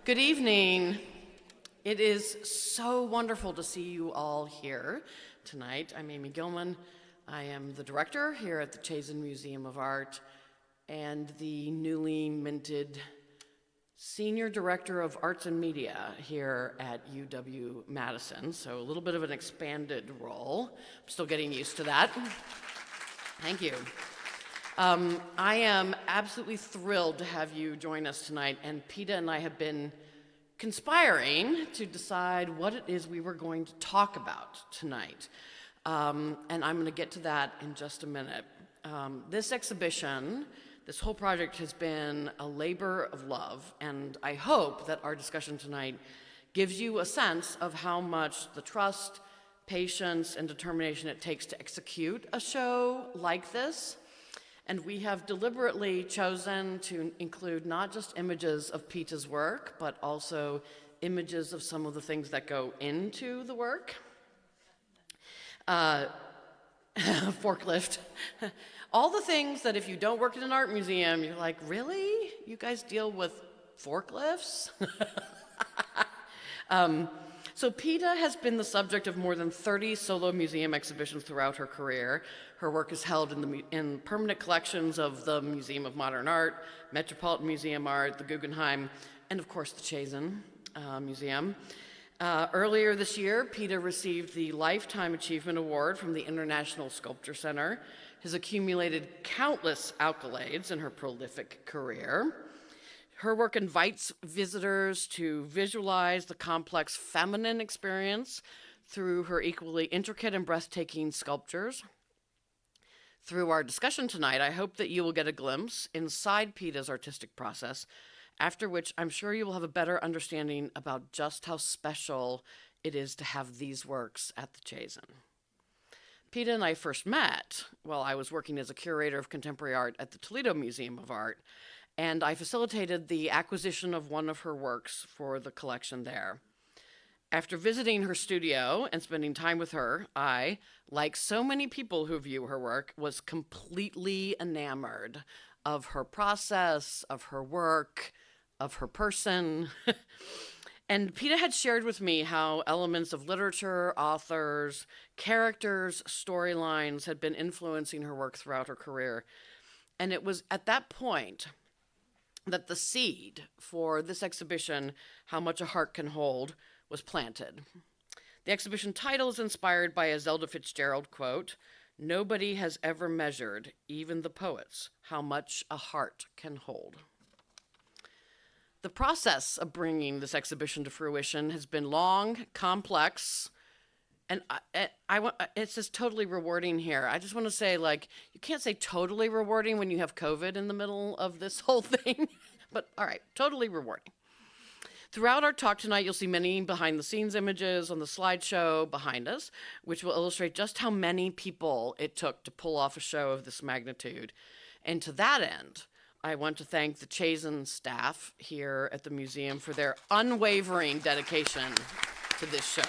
Good evening. It is so wonderful to see you all here tonight. I'm Amy Gilman. I am the director here at the Chazen Museum of Art and the newly minted Senior Director of Arts and Media here at UW-Madison, so a little bit of an expanded role. I'm still getting used to that. Thank you. I am absolutely thrilled to have you join us tonight, and Petah and I have been conspiring to decide what it is we were going to talk about tonight. And I'm going to get to that in just a minute. This exhibition, this whole project has been a labor of love, and I hope that our discussion tonight gives you a sense of how much the trust, patience, and determination it takes to execute a show like this. And we have deliberately chosen to include not just images of Petah's work, but also images of some of the things that go into the work. Forklift. All the things that if you don't work in an art museum, you're like, really? You guys deal with forklifts? So Petah has been the subject of more than 30 solo museum exhibitions throughout her career. Her work is held in permanent collections of the Museum of Modern Art, Metropolitan Museum Art, the Guggenheim, and of course the Chazen Museum. Earlier this year, Petah received the Lifetime Achievement Award from the International Sculpture Center, has accumulated countless accolades in her prolific career. Her work invites visitors to visualize the complex feminine experience through her equally intricate and breathtaking sculptures. Through our discussion tonight, I hope that you will get a glimpse inside Petah's artistic process, after which I'm sure you will have a better understanding about just how special it is to have these works at the Chazen. Petah and I first met while I was working as a curator of contemporary art at the Toledo Museum of Art, and I facilitated the acquisition of one of her works for the collection there. After visiting her studio and spending time with her, I, like so many people who view her work, was completely enamored of her process, of her work, of her person. And Petah had shared with me how elements of literature, authors, characters, storylines had been influencing her work throughout her career. And it was at that point that the seed for this exhibition, How Much a Heart Can Hold, was planted. The exhibition title is inspired by a Zelda Fitzgerald quote, "Nobody has ever measured, even the poets, how much a heart can hold." The process of bringing this exhibition to fruition has been long, complex, and it's just totally rewarding here. I just want to say, like, you can't say totally rewarding when you have COVID in the middle of this whole thing, but all right, totally rewarding. Throughout our talk tonight, you'll see many behind-the-scenes images on the slideshow behind us, which will illustrate just how many people it took to pull off a show of this magnitude. And to that end, I want to thank the Chazen staff here at the museum for their unwavering dedication to this show.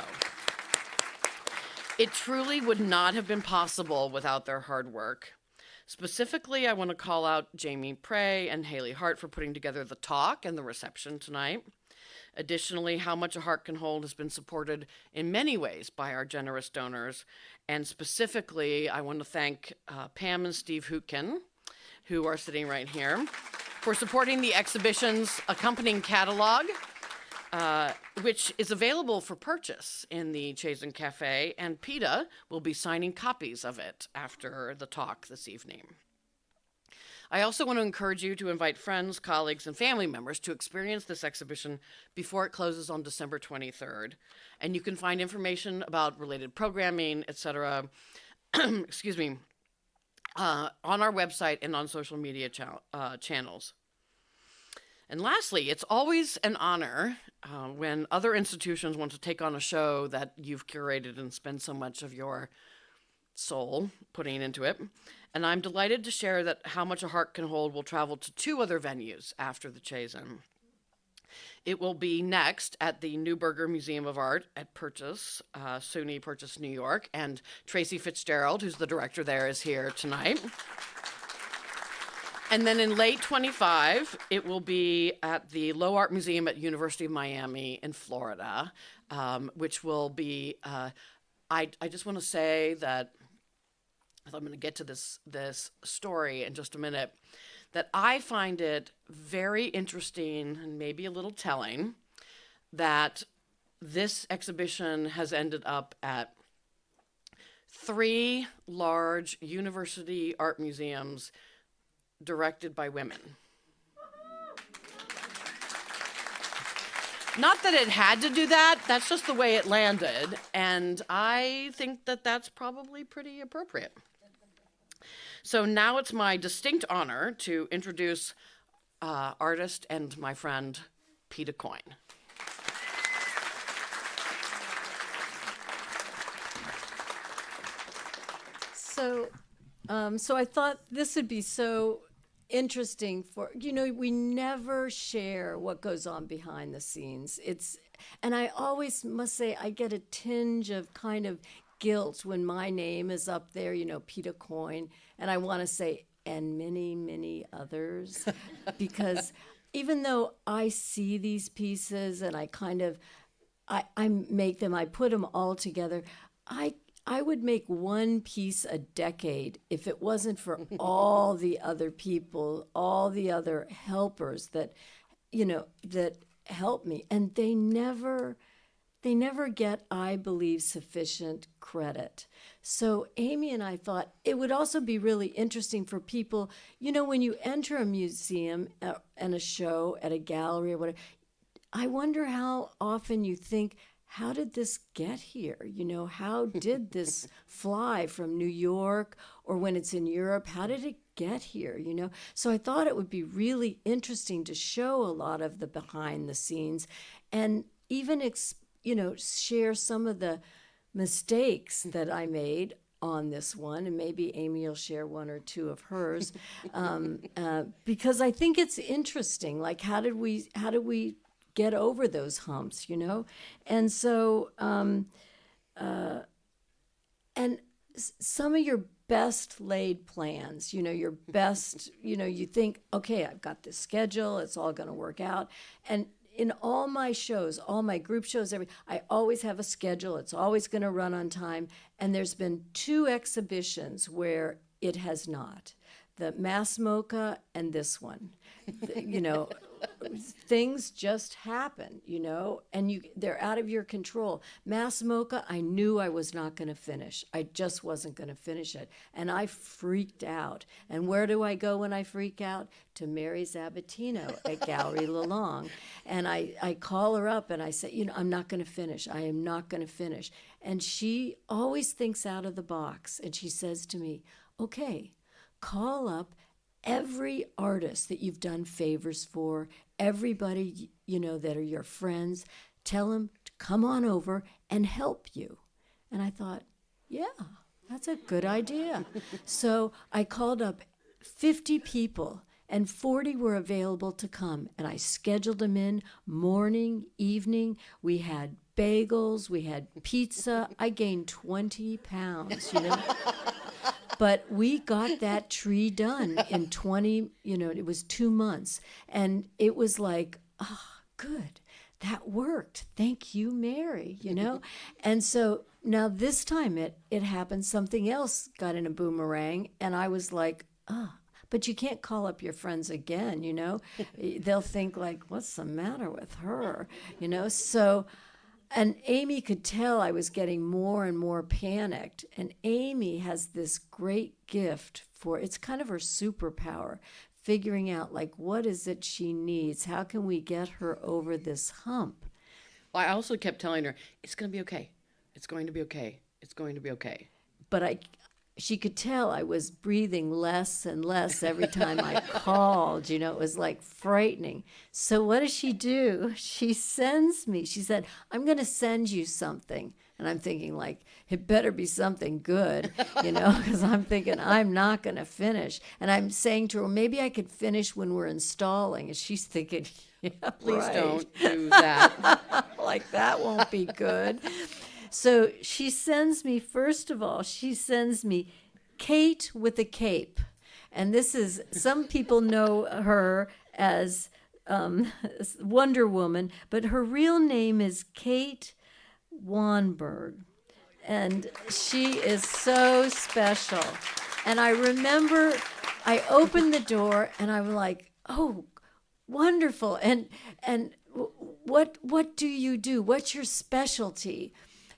It truly would not have been possible without their hard work. Specifically, I want to call out Jamie Prey and Haley Hart for putting together the talk and the reception tonight. Additionally, How Much a Heart Can Hold has been supported in many ways by our generous donors. And specifically, I want to thank Pam and Steve Hootkin, who are sitting right here, for supporting the exhibition's accompanying catalog, which is available for purchase in the Chazen Cafe, and Petah will be signing copies of it after the talk this evening. I also want to encourage you to invite friends, colleagues, and family members to experience this exhibition before it closes on December 23rd. And you can find information about related programming, etc., excuse me, on our website and on social media channels. And lastly, it's always an honor when other institutions want to take on a show that you've curated and spend so much of your soul putting into it. And I'm delighted to share that How Much a Heart Can Hold will travel to 2 other venues after the Chazen. It will be next at the Neuberger Museum of Art at Purchase, SUNY Purchase, New York, and Tracy Fitzgerald, who's the director there, is here tonight. And then in late 25, it will be at the Low Art Museum at University of Miami in Florida, which will be, I just want to say that, I'm going to get to this story in just a minute, that I find it very interesting and maybe a little telling that this exhibition has ended up at 3 large university art museums directed by women. Not that it had to do that, that's just the way it landed, and I think that that's probably pretty appropriate. So now it's my distinct honor to introduce artist and my friend, Petah Coyne. So I thought this would be so interesting for, we never share what goes on behind the scenes. And I always must say, I get a tinge of kind of guilt when my name is up there, Petah Coyne, and I want to say, and many, many others, because even though I see these pieces and I kind of, I make them, I put them all together, I would make one piece a decade if it wasn't for all the other people, all the other helpers that, that help me. And they never get, I believe, sufficient credit. So Amy and I thought it would also be really interesting for people, when you enter a museum and a show at a gallery or whatever, I wonder how often you think, how did this get here? How did this fly from New York, or when it's in Europe, how did it get here? So I thought it would be really interesting to show a lot of the behind the scenes and even, share some of the mistakes that I made on this one, and maybe Amy will share one or two of hers, because I think it's interesting. Like, how did we get over those humps, And so, and some of your best laid plans, your best, you think, okay, I've got this schedule, it's all going to work out. And in all my shows, all my group shows, I always have a schedule, it's always going to run on time. And there's been 2 exhibitions where it has not. The Mass Mocha and this one, things just happen, and they're out of your control. Mass Mocha, I knew I was not going to finish. I just wasn't going to finish it. And I freaked out. And where do I go when I freak out? To Mary Zabatino at Gallery Lalong. And I call her up and I say, I'm not going to finish. I am not going to finish. And she always thinks out of the box. And she says to me, okay, call up every artist that you've done favors for, everybody, that are your friends, tell them to come on over and help you. And I thought, yeah, that's a good idea. So I called up 50 people, and 40 were available to come. And I scheduled them in morning, evening. We had bagels, we had pizza. I gained 20 pounds, But we got that tree done in 20, it was 2 months. And it was like, good, that worked. Thank you, Mary, And so now this time it happened, something else got in a boomerang. And I was like, but you can't call up your friends again, They'll think like, what's the matter with her, So... And Amy could tell I was getting more and more panicked. And Amy has this great gift for, it's kind of her superpower, figuring out like, what is it she needs? How can we get her over this hump? Well, I also kept telling her, it's going to be okay. It's going to be okay. It's going to be okay. But she could tell I was breathing less and less every time I called. It was like frightening. So what does she do? She sends me. She said, I'm going to send you something. And I'm thinking like, it better be something good, because I'm thinking I'm not going to finish. And I'm saying to her, maybe I could finish when we're installing. And she's thinking, yeah, please right. Don't do that. Like that won't be good. So she sends me, first of all, Kate with a cape. And this is, some people know her as Wonder Woman, but her real name is Kate Wanberg. And she is so special. And I remember I opened the door and I was like, oh, wonderful. And what do you do? What's your specialty?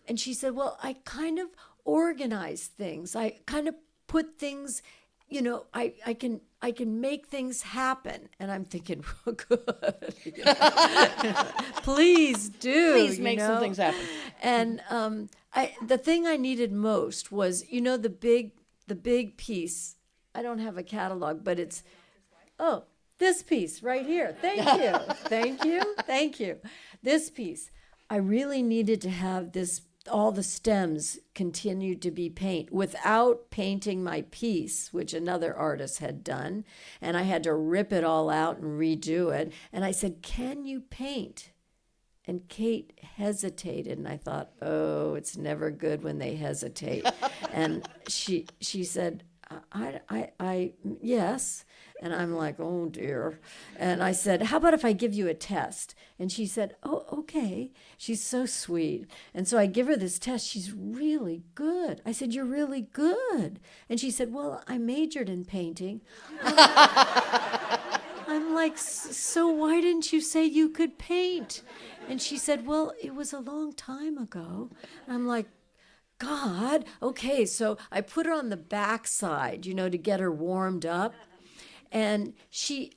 And she said, well, I kind of organize things. I kind of put things, I can make things happen. And I'm thinking, well, good. Please do. Please make some things happen. And the thing I needed most was, the big piece. I don't have a catalog, but it's, this piece right here. Thank you. Thank you. Thank you. This piece. I really needed to have this, all the stems continued to be paint without painting my piece, which another artist had done. And I had to rip it all out and redo it. And I said, can you paint? And Kate hesitated, and I thought, oh, it's never good when they hesitate. And she said, I yes. And I'm like, oh dear. And I said, how about if I give you a test? And she said, oh, okay. She's so sweet. And so I give her this test. She's really good. I said, you're really good. And she said, well, I majored in painting. I'm like, so why didn't you say you could paint? And she said, well, it was a long time ago. I'm like, God, okay. So I put her on the backside, to get her warmed up. And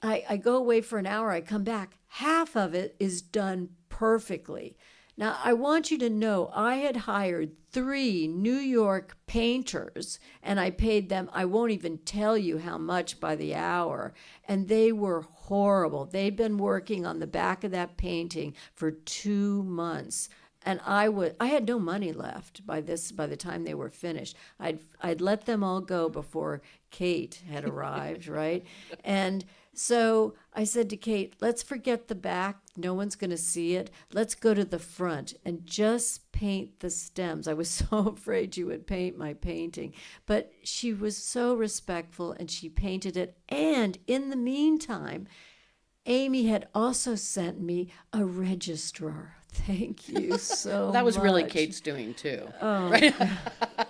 I go away for an hour, I come back, half of it is done perfectly. Now, I want you to know I had hired 3 New York painters, and I paid them, I won't even tell you how much by the hour, and they were horrible. They'd been working on the back of that painting for 2 months. And I had no money left by the time they were finished. I'd let them all go before Kate had arrived, right? And so I said to Kate, let's forget the back. No one's going to see it. Let's go to the front and just paint the stems. I was so afraid you would paint my painting. But she was so respectful, and she painted it. And in the meantime, Amy had also sent me a registrar. Thank you so much. That was really Kate's doing too. Oh, right?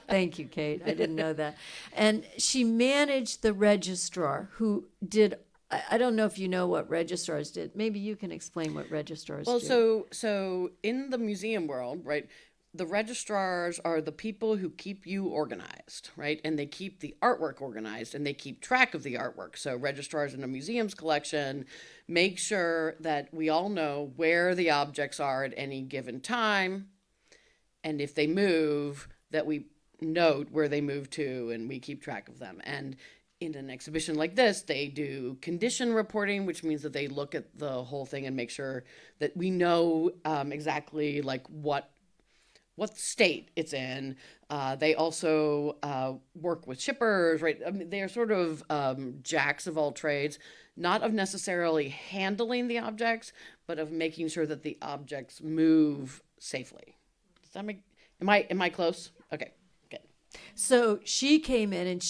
Thank you, Kate. I didn't know that. And she managed the registrar who did, I don't know if you know what registrars did. Maybe you can explain what registrars do. Well, so in the museum world, right, the registrars are the people who keep you organized, right? And they keep the artwork organized, and they keep track of the artwork. So registrars in a museum's collection make sure that we all know where the objects are at any given time. And if they move, that we note where they move to, and we keep track of them. And in an exhibition like this, they do condition reporting, which means that they look at the whole thing and make sure that we know exactly like what state it's in. They also work with shippers, right? I mean, they are sort of jacks of all trades, not of necessarily handling the objects, but of making sure that the objects move safely. Does that make, am I close? Okay, good. So she came in, and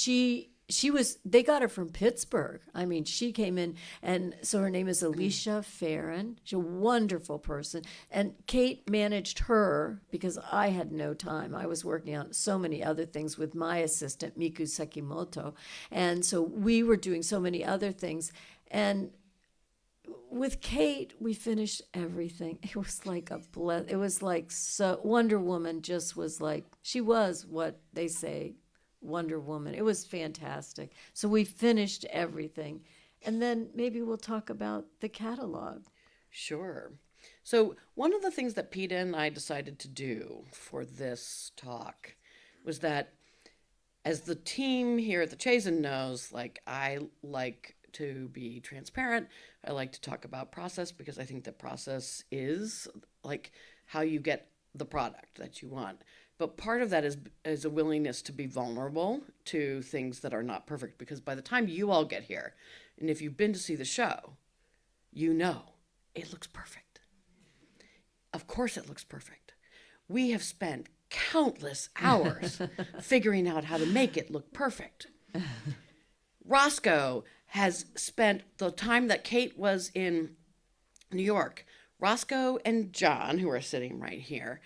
they got her from Pittsburgh. I mean, she came in, and so her name is Alicia Farron. She's a wonderful person. And Kate managed her because I had no time. I was working on so many other things with my assistant, Miku Sekimoto. And so we were doing so many other things. And with Kate, we finished everything. It was like it was like, so Wonder Woman just was like, she was what they say, Wonder Woman. It was fantastic. So we finished everything. And then maybe we'll talk about the catalog. Sure. So one of the things that Petah and I decided to do for this talk was that, as the team here at the Chazen knows, like, I like to be transparent. I like to talk about process, because I think that process is like how you get the product that you want. But part of that is a willingness to be vulnerable to things that are not perfect, because by the time you all get here, and if you've been to see the show, you know it looks perfect. Of course it looks perfect. We have spent countless hours figuring out how to make it look perfect. Roscoe has spent the time that Kate was in New York. Roscoe and John, who are sitting right here,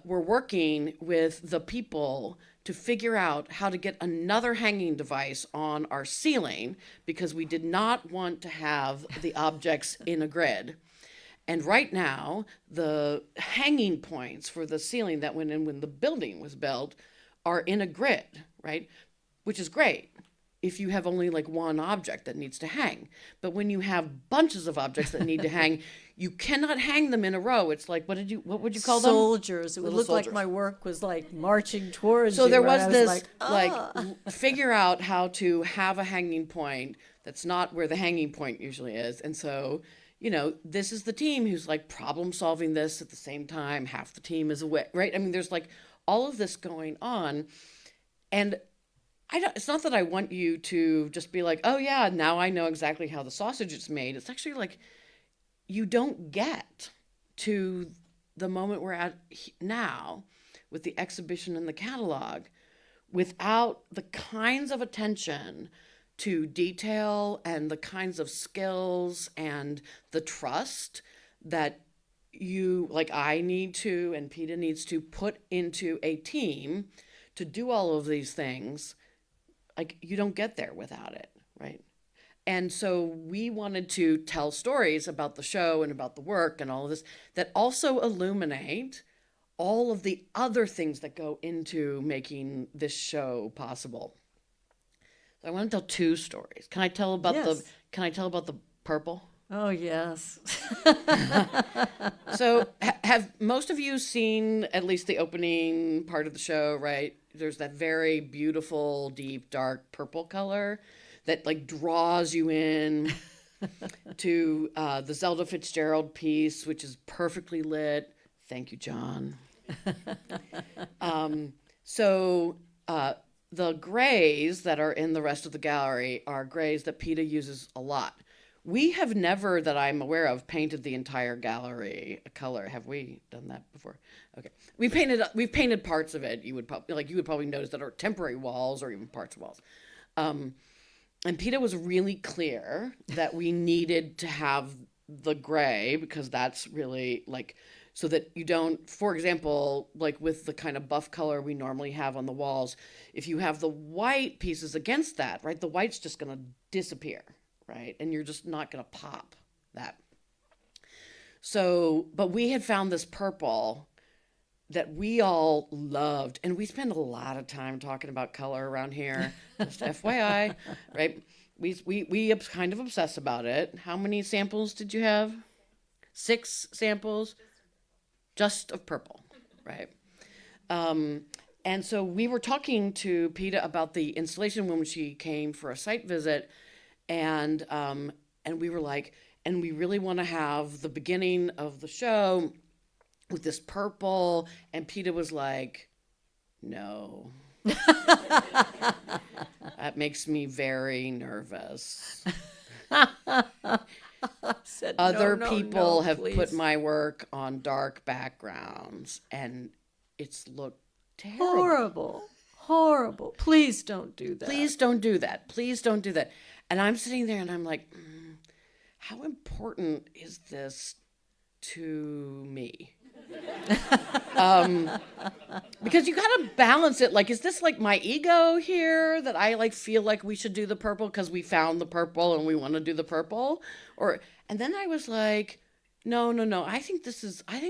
were working with the people to figure out how to get another hanging device on our ceiling because we did not want to have the objects in a grid. And right now, the hanging points for the ceiling that went in when the building was built are in a grid, right? Which is great if you have only like one object that needs to hang. But when you have bunches of objects that need to hang, you cannot hang them in a row. It's like, what would you call them? Soldiers. It would look like my work was like marching towards So you. there and was I this, like, figure out how to have a hanging point that's not where the hanging point usually is. And so, this is the team who's like problem solving this at the same time. Half the team is away, right? I mean, there's like all of this going on. And it's not that I want you to just be like, oh yeah, now I know exactly how the sausage is made. It's actually like, you don't get to the moment we're at now with the exhibition and the catalog without the kinds of attention to detail and the kinds of skills and the trust that I need to, and Petah needs to put into a team to do all of these things. Like, you don't get there without it, right? And so we wanted to tell stories about the show and about the work and all of this that also illuminate all of the other things that go into making this show possible. So I want to tell two stories. Can I tell about the purple? oh, yes. So have most of you seen at least the opening part of the show, right? There's that very beautiful, deep, dark purple color that like draws you in to the Zelda Fitzgerald piece, which is perfectly lit. Thank you, John. The grays that are in the rest of the gallery are grays that Petah uses a lot. We have never, that I'm aware of, painted the entire gallery a color. Have we done that before? Okay, we've painted parts of it. You would probably notice that are temporary walls or even parts of walls. And Petah was really clear that we needed to have the gray because that's really like, so that you don't, for example, like with the kind of buff color we normally have on the walls, if you have the white pieces against that, right, the white's just going to disappear, right? And you're just not going to pop that. So, but we had found this purple that we all loved, and we spend a lot of time talking about color around here, just FYI, right? We kind of obsess about it. How many samples did you have? 6 samples? Just of purple, right? And so we were talking to Petah about the installation when she came for a site visit, and we were like, and we really want to have the beginning of the show with this purple, and Petah was like, no. That makes me very nervous. Said, Other no, people have please. put my work on dark backgrounds, and it's looked terrible. Horrible. Please don't do that. Please don't do that. Please don't do that. And I'm sitting there and I'm like, how important is this to me? Because you gotta balance it. Like, is this like my ego here that I like feel like we should do the purple because we found the purple and we want to do the purple? And then I was like, no. I think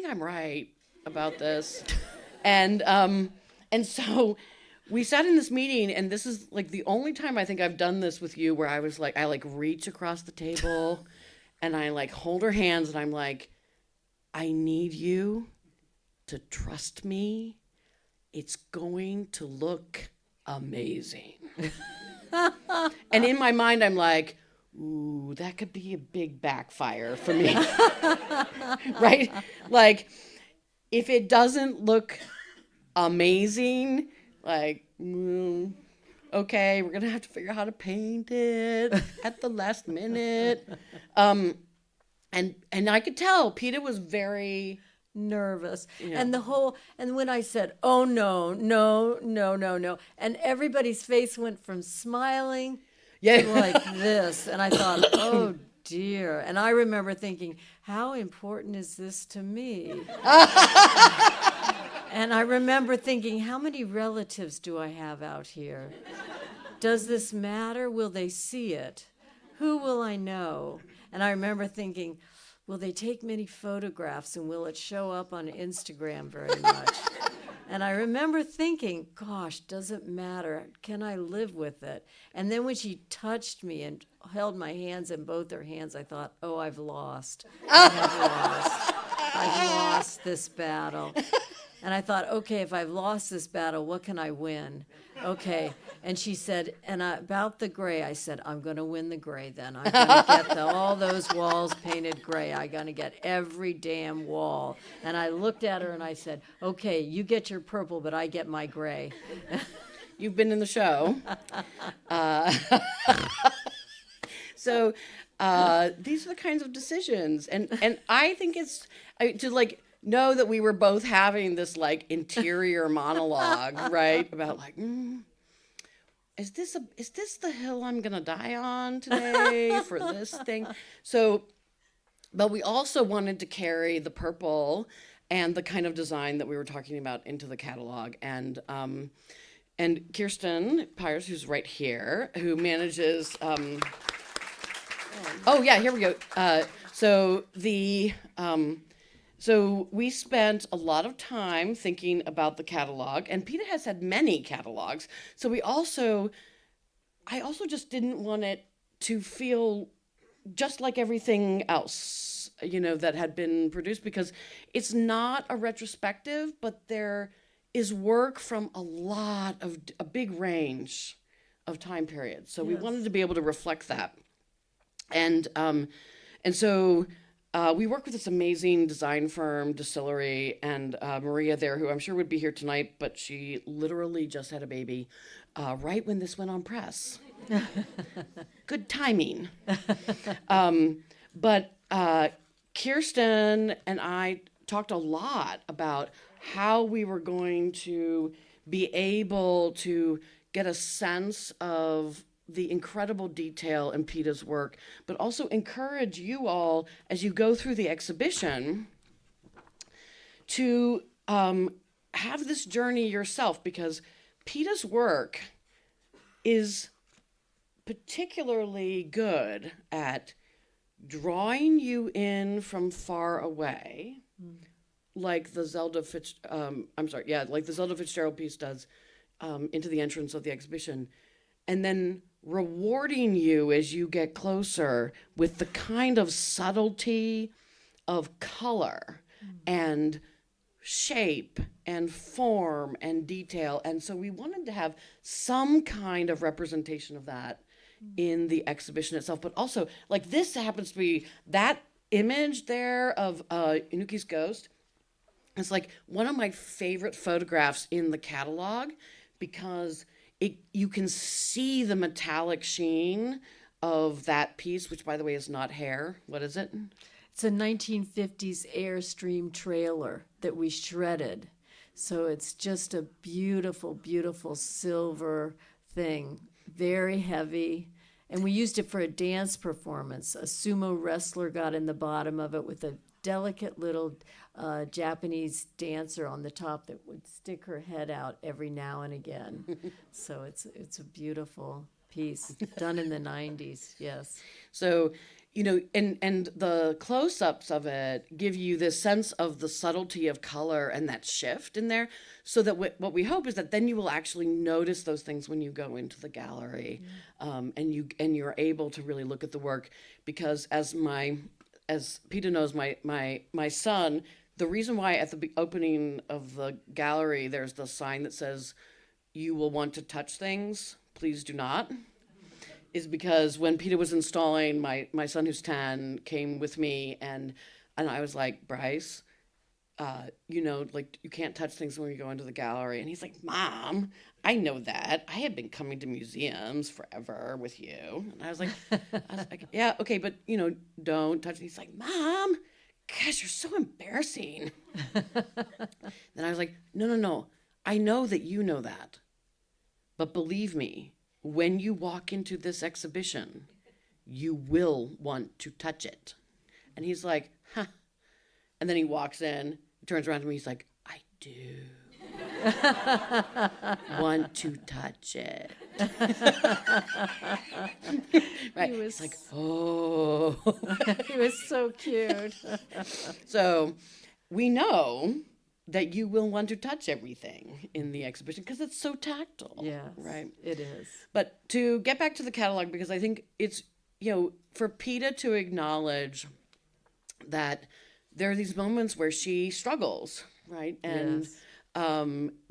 I'm right about this. And so we sat in this meeting, and this is like the only time I think I've done this with you where I was like, I like reach across the table and I like hold her hands and I'm like, I need you to trust me. It's going to look amazing. And in my mind, I'm like, ooh, that could be a big backfire for me. Right? Like, if it doesn't look amazing, like, okay, we're going to have to figure out how to paint it at the last minute. And I could tell Petah was very nervous. Yeah. And when I said, oh, no, and everybody's face went from smiling Yeah. like this. And I thought, oh dear. And I remember thinking, how important is this to me? And I remember thinking, how many relatives do I have out here? Does this matter? Will they see it? Who will I know? And I remember thinking, will they take many photographs and will it show up on Instagram very much? And I remember thinking, gosh, doesn't matter. Can I live with it? And then when she touched me and held my hands in both her hands, I thought, oh, I've lost. I have lost. I've lost this battle. And I thought, okay, if I've lost this battle, what can I win? Okay. And she said, about the gray, I said, I'm going to win the gray then. I'm going to get all those walls painted gray. I'm going to get every damn wall. And I looked at her and I said, okay, you get your purple, but I get my gray. You've been in the show. So these are the kinds of decisions. And I think it's to like know that we were both having this like interior monologue, right? About like, is this the hill I'm gonna die on today for this thing? So, but we also wanted to carry the purple and the kind of design that we were talking about into the catalog. And Kirsten Pyers, who's right here, who manages. Oh yeah, here we go. So we spent a lot of time thinking about the catalog, and Petah has had many catalogs. So I also just didn't want it to feel just like everything else, that had been produced, because it's not a retrospective, but there is work from a big range of time periods. So we wanted to be able to reflect that. And so we work with this amazing design firm, Distillery, and Maria there, who I'm sure would be here tonight, but she literally just had a baby right when this went on press. Good timing. But Kirsten and I talked a lot about how we were going to be able to get a sense of the incredible detail in Petah's work, but also encourage you all as you go through the exhibition to have this journey yourself, because Petah's work is particularly good at drawing you in from far away, like the Zelda Fitzgerald piece does, into the entrance of the exhibition, and then rewarding you as you get closer with the kind of subtlety of color and shape and form and detail. And so we wanted to have some kind of representation of that in the exhibition itself, but also like this happens to be that image there of Inuki's ghost. It's like one of my favorite photographs in the catalog, because you can see the metallic sheen of that piece, which by the way is not hair. What is it? It's a 1950s Airstream trailer that we shredded. So it's just a beautiful, beautiful silver thing, very heavy. And we used it for a dance performance. A sumo wrestler got in the bottom of it with a delicate little Japanese dancer on the top that would stick her head out every now and again. So it's a beautiful piece done in the 90s. Yes. So, and the close-ups of it give you this sense of the subtlety of color and that shift in there, so that what we hope is that then you will actually notice those things when you go into the gallery, and you're able to really look at the work, because as Petah knows, my son, the reason why at the opening of the gallery there's the sign that says, "You will want to touch things, please do not," is because when Petah was installing, my son who's 10 came with me, and I was like, Bryce, like you can't touch things when you go into the gallery. And he's like, Mom, I know that. I have been coming to museums forever with you. And I was like, yeah, okay, but don't touch. And he's like, Mom, gosh, you're so embarrassing. Then I was like, no. I know that you know that. But believe me, when you walk into this exhibition, you will want to touch it. And he's like, huh. And then he walks in, turns around to me, he's like, I do want to touch it. Right? He was, It's like, oh. he was so cute. So we know that you will want to touch everything in the exhibition because it's so tactile. Yes, Right. it is. But to get back to the catalog, because I think it's, for Petah to acknowledge that there are these moments where she struggles, right? And Yes.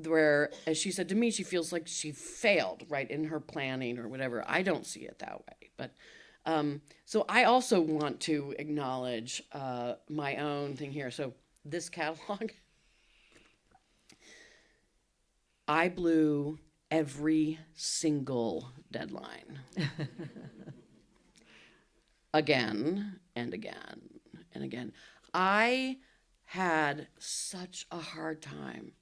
where, as she said to me, she feels like she failed, right, in her planning or whatever. I don't see it that way. But so I also want to acknowledge my own thing here. So this catalog, I blew every single deadline. Again and again and again. I had such a hard time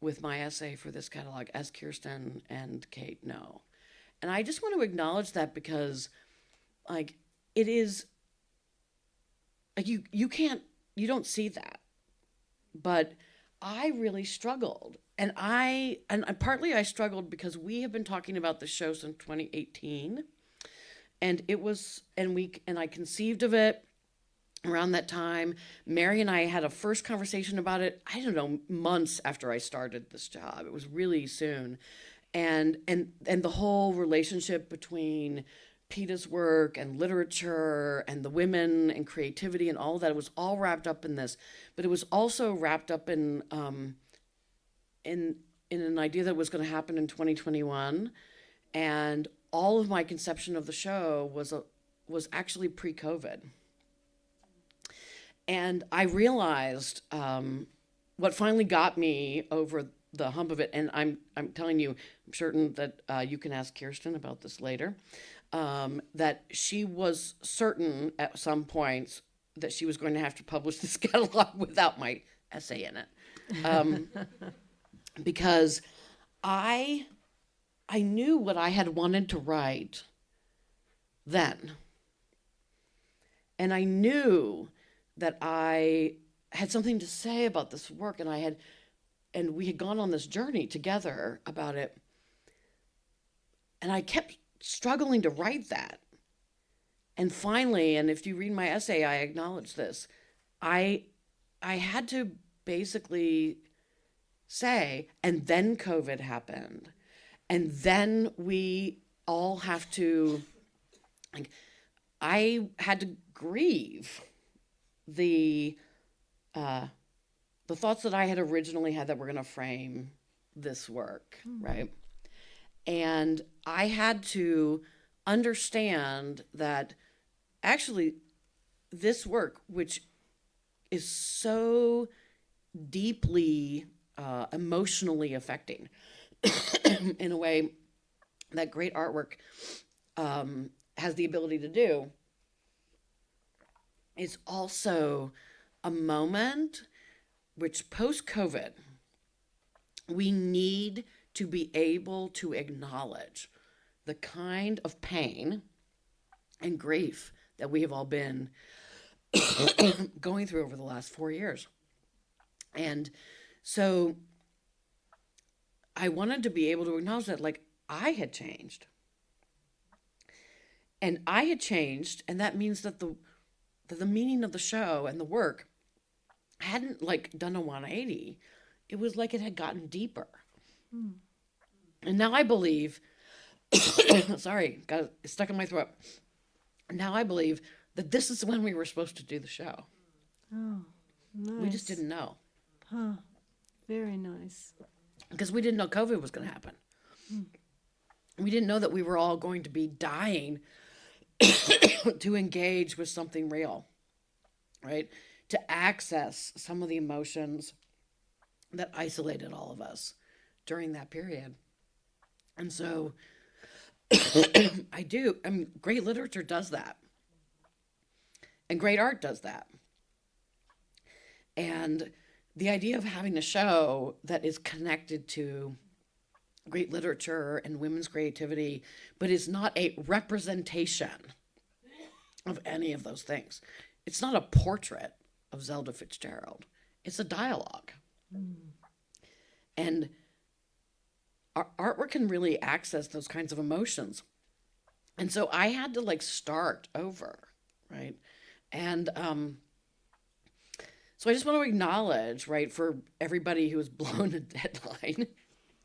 with my essay for this catalog, as Kirsten and Kate know. And I just want to acknowledge that because, like, it is, like, you don't see that. But I really struggled. And partly I struggled because we have been talking about the show since 2018. And I conceived of it around that time. Mary and I had a first conversation about it, I don't know, months after I started this job. It was really soon. And the whole relationship between Petah's work and literature and the women and creativity and all of that, it was all wrapped up in this. But it was also wrapped up in an idea that was going to happen in 2021. And all of my conception of the show was actually pre-COVID. And I realized what finally got me over the hump of it, and I'm telling you, I'm certain that you can ask Kirsten about this later, that she was certain at some points that she was going to have to publish this catalog without my essay in it. Because I knew what I had wanted to write then. And I knew that I had something to say about this work, and we had gone on this journey together about it. And I kept struggling to write that. And finally, and if you read my essay, I acknowledge this, I had to basically say, and then COVID happened. And then we all have to, like, I had to grieve the thoughts that I had originally had that were going to frame this work, right? And I had to understand that actually this work, which is so deeply emotionally affecting in a way that great artwork has the ability to do, is also a moment which post-COVID, we need to be able to acknowledge the kind of pain and grief that we have all been going through over the last 4 years. And so I wanted to be able to acknowledge that, like, I had changed. And I had changed, and that means that the meaning of the show and the work hadn't, like, done a 180. It was like it had gotten deeper. And now I believe, sorry, got it stuck in my throat. Now I believe that this is when we were supposed to do the show. Oh, nice. We just didn't know. Huh. Very nice. Because we didn't know COVID was going to happen. We didn't know that we were all going to be dying to engage with something real, right? To access some of the emotions that isolated all of us during that period. And so great literature does that. And great art does that. And the idea of having a show that is connected to great literature and women's creativity, but is not a representation of any of those things. It's not a portrait of Zelda Fitzgerald. It's a dialogue. And our artwork can really access those kinds of emotions. And so I had to like start over, right? And so I just want to acknowledge, right, for everybody who has blown a deadline,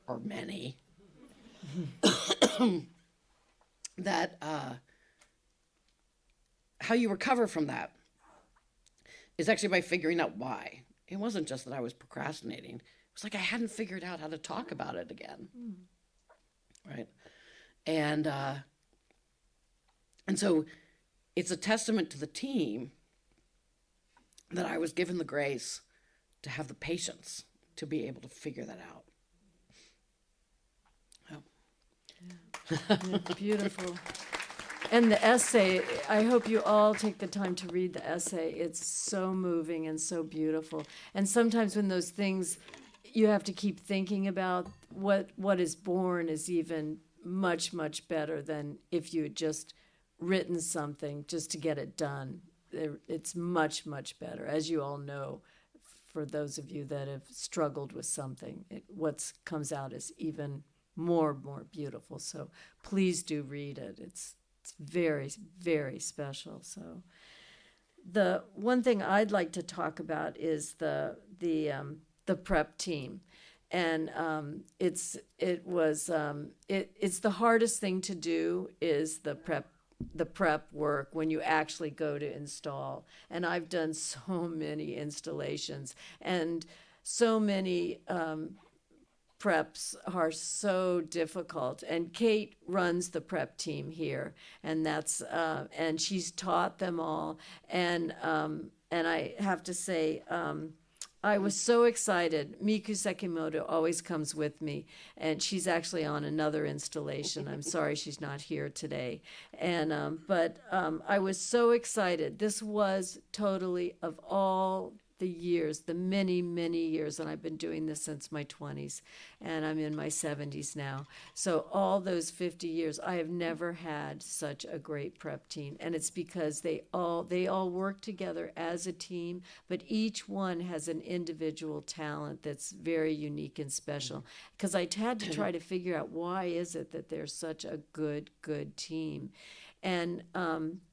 or many, that how you recover from that is actually by figuring out why. It wasn't just that I was procrastinating. It was like I hadn't figured out how to talk about it again, right? And so it's a testament to the team that I was given the grace to have the patience to be able to figure that out. It's beautiful. And the essay, I hope you all take the time to read the essay. It's so moving and so beautiful. And sometimes when those things you have to keep thinking about, what is born is even much, much better than if you had just written something just to get it done. It's much, much better. As you all know, for those of you that have struggled with something, what comes out is even more beautiful. So please do read it. It's very, very special. So the one thing I'd like to talk about is the prep team. And it's the hardest thing to do is the prep work when you actually go to install. And I've done so many installations, and so many preps are so difficult. And Kate runs the prep team here, and and she's taught them all. And I have to say, I was so excited. Miku Sekimoto always comes with me, and she's actually on another installation. I'm sorry she's not here today. And but I was so excited. This was totally, of all the years, the many, many years, and I've been doing this since my 20s, and I'm in my 70s now. So all those 50 years, I have never had such a great prep team, and it's because they all work together as a team, but each one has an individual talent that's very unique and special. Because I had to try to figure out why is it that they're such a good team. And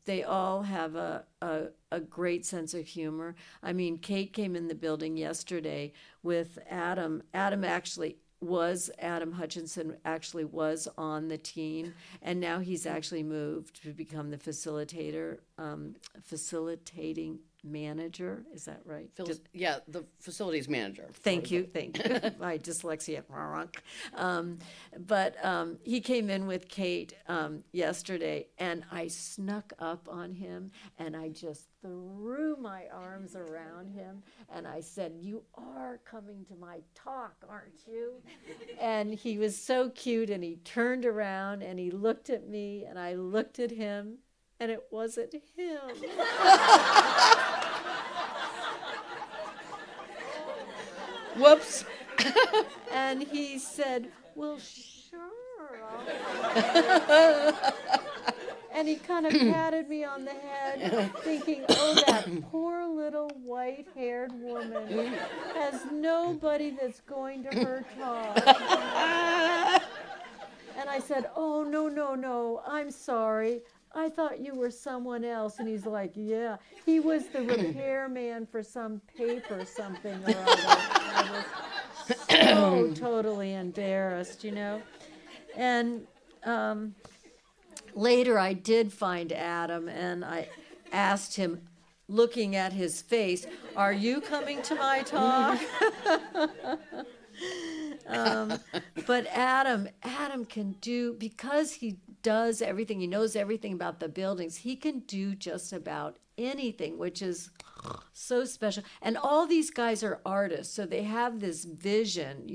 they all have a great sense of humor. I mean, Kate came in the building yesterday with Adam. Adam Hutchinson actually was on the team, and now he's actually moved to become the facilitating manager. Is that right? The facilities manager. Thank you. My dyslexia. But he came in with Kate yesterday, and I snuck up on him, and I just threw my arms around him, and I said, "You are coming to my talk, aren't you?" And he was so cute, and he turned around, and he looked at me, and I looked at him, and it wasn't him. Whoops. And he said, "Well, sure." And he kind of patted me on the head, thinking, "Oh, that poor little white-haired woman has nobody that's going to her talk." And I said, "Oh, no, I'm sorry. I thought you were someone else." And he's like, "Yeah." He was the repairman for some paper something or other. I was so totally embarrassed, And later I did find Adam, and I asked him, looking at his face, "Are you coming to my talk?" But Adam can do, because he does everything, he knows everything about the buildings, he can do just about anything, which is so special. And all these guys are artists, so they have this vision,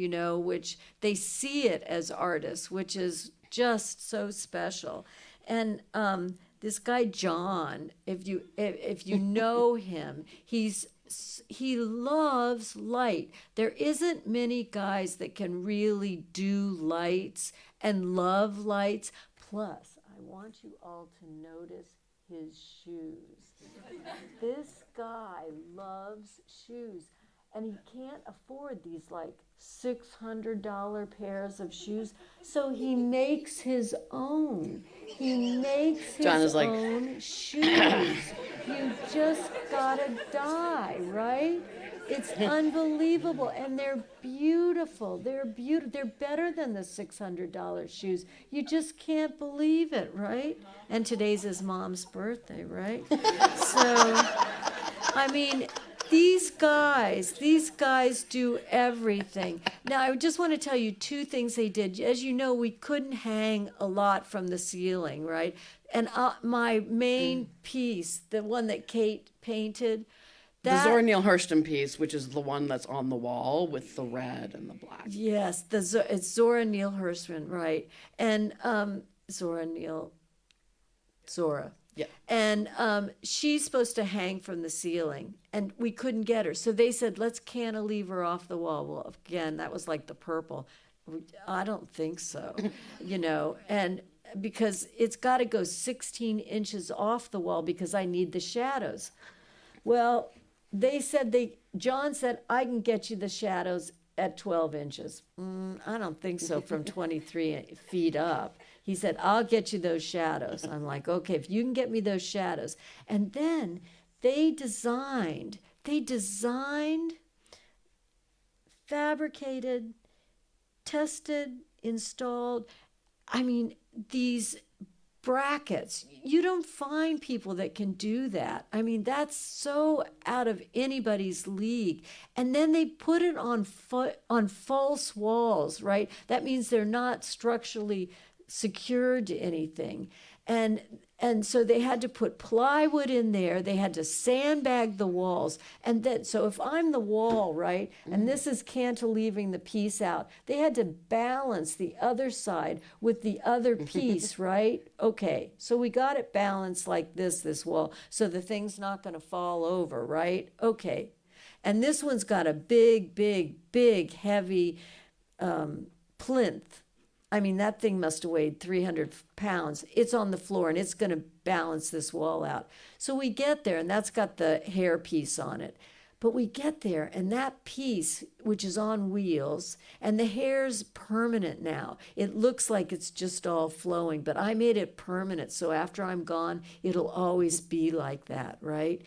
which they see it as artists, which is just so special. And this guy John, if you know him, he's he loves light. There isn't many guys that can really do lights and love lights. Plus, I want you all to notice his shoes. This guy loves shoes, and he can't afford these like $600 pairs of shoes, so he makes his own. He makes John his is like, own shoes. You just gotta die, right? It's unbelievable, and they're beautiful. They're beautiful. They're better than the $600 shoes. You just can't believe it, right? And today's his mom's birthday, right? So, I mean, these guys do everything. Now, I just want to tell you two things they did. As you know, we couldn't hang a lot from the ceiling, right? And my main piece, the one that Kate painted, the Zora Neale Hurston piece, which is the one that's on the wall with the red and the black. Yes, it's Zora Neale Hurston, right? And Zora. Yeah. And she's supposed to hang from the ceiling, and we couldn't get her. So they said, let's cantilever off the wall. Well, again, that was like the purple. I don't think so, and because it's got to go 16 inches off the wall because I need the shadows. Well, John said, I can get you the shadows at 12 inches. I don't think so from 23 feet up. He said, I'll get you those shadows. I'm like, okay, if you can get me those shadows. And then they designed, fabricated, tested, installed, these brackets. You don't find people that can do that. That's so out of anybody's league. And then they put it on false walls, right? That means they're not structurally secured to anything. And so they had to put plywood in there. They had to sandbag the walls. And then, so if I'm the wall, right, and this is cantilevering the piece out, they had to balance the other side with the other piece, right? Okay, so we got it balanced like this wall, so the thing's not going to fall over, right? Okay. And this one's got a big, heavy plinth. That thing must have weighed 300 pounds. It's on the floor, and it's going to balance this wall out. So we get there, and that's got the hair piece on it. But we get there, and that piece, which is on wheels, and the hair's permanent now. It looks like it's just all flowing, but I made it permanent, so after I'm gone, it'll always be like that, right?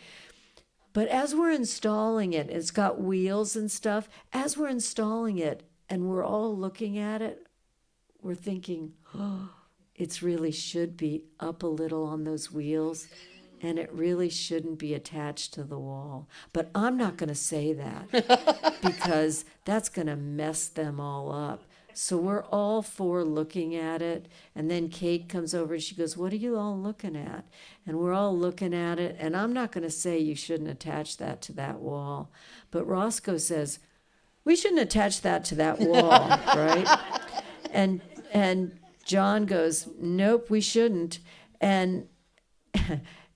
But as we're installing it, it's got wheels and stuff. As we're installing it, and we're all looking at it, we're thinking, oh, it really should be up a little on those wheels, and it really shouldn't be attached to the wall. But I'm not going to say that because that's going to mess them all up. So we're all four looking at it, and then Kate comes over and she goes, what are you all looking at? And we're all looking at it, and I'm not going to say you shouldn't attach that to that wall. But Roscoe says, we shouldn't attach that to that wall, right? And John goes, nope, we shouldn't. And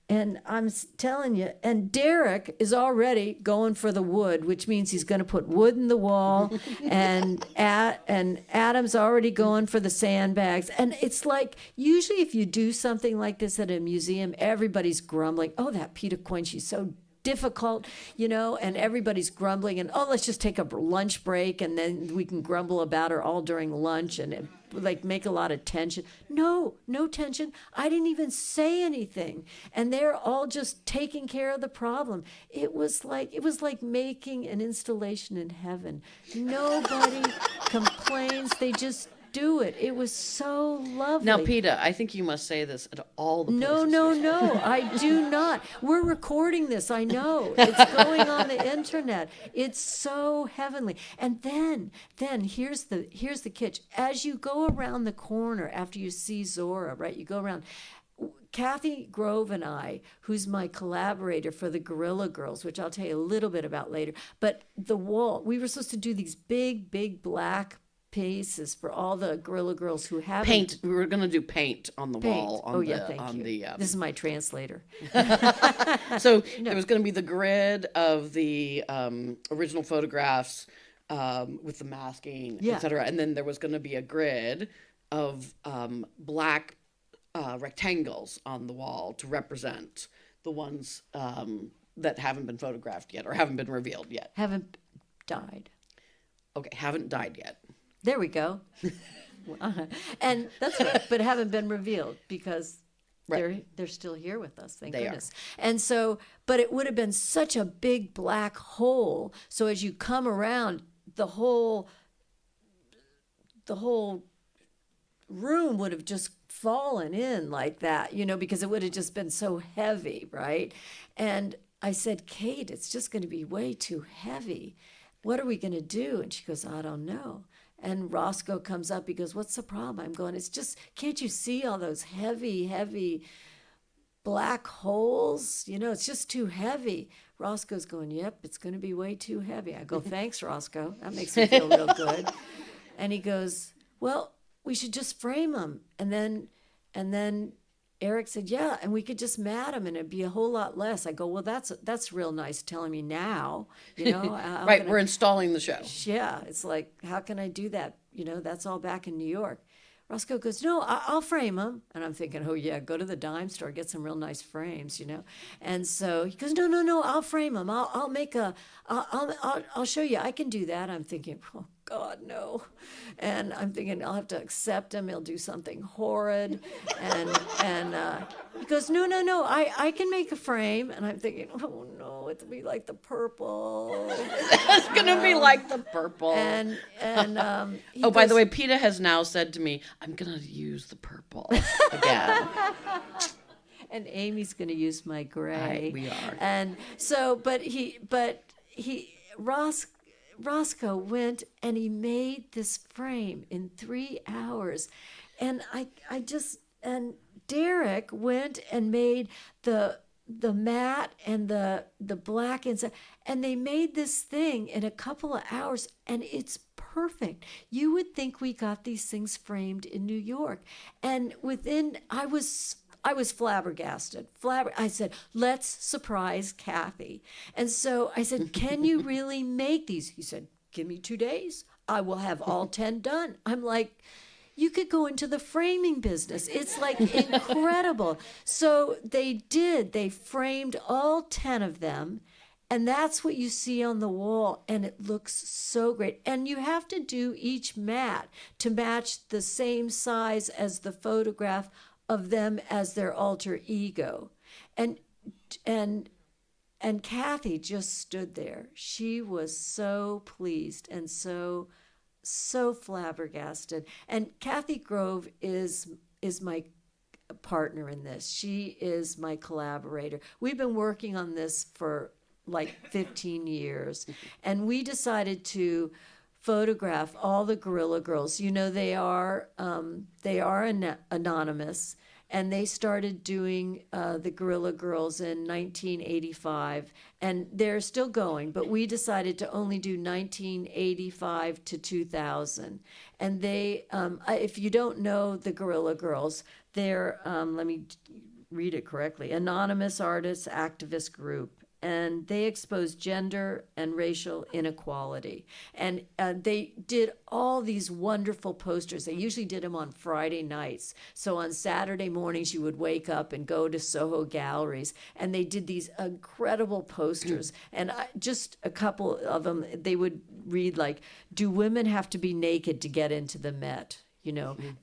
I'm telling you, and Derek is already going for the wood, which means he's going to put wood in the wall. and Adam's already going for the sandbags. And it's like, usually if you do something like this at a museum, everybody's grumbling, oh, that Petah Coyne, she's so difficult, and everybody's grumbling, and let's just take a lunch break, and then we can grumble about her all during lunch and make a lot of tension. No tension. I didn't even say anything, and they're all just taking care of the problem. It was like making an installation in heaven. Nobody complains. They just do it. It was so lovely. Now, Petah, I think you must say this at all the places. No, I do not. We're recording this. I know. It's going on the internet. It's so heavenly. And then here's the catch. As you go around the corner after you see Zora, right? You go around. Kathy Grove and I, who's my collaborator for the Gorilla Girls, which I'll tell you a little bit about later, but the wall, we were supposed to do these big black pieces for all the Guerrilla Girls who haven't Paint. We were going to do paint on the paint. wall. Oh yeah, thank you. This is my translator. So there was going to be the grid of the original photographs with the masking, Yeah. etc. And then there was going to be a grid of black rectangles on the wall to represent the ones that haven't been photographed yet or haven't been revealed yet. Haven't died. Okay, haven't died yet. There we go. And that's right, but haven't been revealed because they're still here with us, thank goodness. And so, but it would have been such a big black hole. So as you come around, the whole room would have just fallen in like that, because it would have just been so heavy, right? And I said, Kate, it's just going to be way too heavy. What are we going to do? And she goes, I don't know. And Roscoe comes up. He goes, what's the problem? I'm going, it's just, can't you see all those heavy, heavy black holes? It's just too heavy. Roscoe's going, yep, it's going to be way too heavy. I go, thanks, Roscoe. That makes me feel real good. And he goes, well, we should just frame them. And then Eric said, yeah, and we could just mat them and it'd be a whole lot less. I go, well, that's real nice telling me now, Right, we're installing the show. Yeah, it's like, how can I do that? That's all back in New York. Roscoe goes, no, I'll frame them. And I'm thinking, oh yeah, go to the dime store, get some real nice frames, And so he goes, no, I'll frame them. I'll show you. I can do that. I'm thinking, oh God, no. And I'm thinking I'll have to accept him. He'll do something horrid. And he goes, no, I can make a frame. And I'm thinking, oh no, it'll be like the purple. It's gonna be like the purple. And by the way, Petah has now said to me, I'm gonna use the purple again. And Amy's gonna use my gray. We are. And so, Roscoe went and he made this frame in 3 hours. And and Derek went and made the mat and the black inside, and they made this thing in a couple of hours, and it's perfect. You would think we got these things framed in New York. And I was flabbergasted. I said, let's surprise Kathy. And so I said, can you really make these? He said, give me 2 days. I will have all 10 done. I'm like, you could go into the framing business. It's like incredible. So they did. They framed all 10 of them. And that's what you see on the wall. And it looks so great. And you have to do each mat to match the same size as the photograph of them as their alter ego. And Kathy just stood there. She was so pleased and so flabbergasted. And Kathy Grove is my partner in this. She is my collaborator. We've been working on this for like 15 years. And we decided to photograph all the Guerrilla Girls. They are anonymous, and they started doing the Guerrilla Girls in 1985, and they're still going, but we decided to only do 1985 to 2000. And they, if you don't know the Guerrilla Girls, they're, let me read it correctly, anonymous artists, activist group. And they expose gender and racial inequality. And they did all these wonderful posters. They usually did them on Friday nights. So on Saturday mornings, you would wake up and go to Soho galleries. And they did these incredible posters. And just a couple of them, they would read like, do women have to be naked to get into the Met?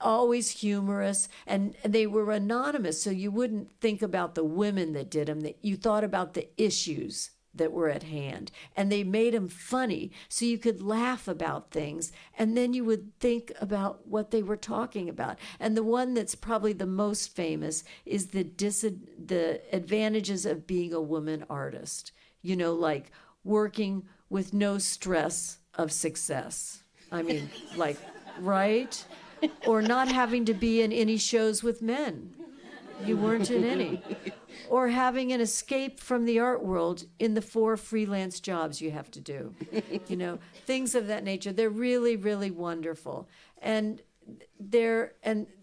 Always humorous, and they were anonymous, so you wouldn't think about the women that did them. That you thought about the issues that were at hand, and they made them funny, so you could laugh about things, and then you would think about what they were talking about. And the one that's probably the most famous is the advantages of being a woman artist. Like working with no stress of success. I mean, like, right? Or not having to be in any shows with men. You weren't in any. Or having an escape from the art world in the 4 freelance jobs you have to do. Things of that nature. They're really, really wonderful. And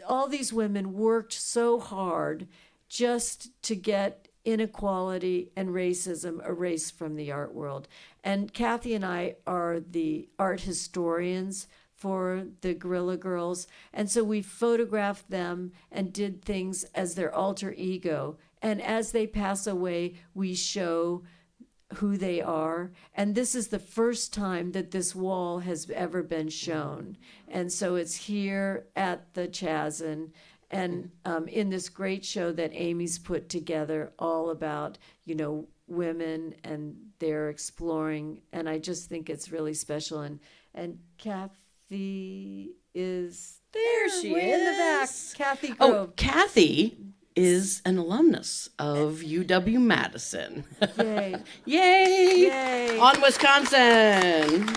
all these women worked so hard just to get inequality and racism erased from the art world. And Kathy and I are the art historians for the Guerrilla Girls. And so we photographed them and did things as their alter ego. And as they pass away, we show who they are. And this is the first time that this wall has ever been shown. And so it's here at the Chazen, and in this great show that Amy's put together, all about, women and their exploring. And I just think it's really special. And Kathy is There she way is. in the back. Kathy Oh, Grove. Kathy is an alumnus of UW-Madison. Yay. Yay! Yay. On Wisconsin.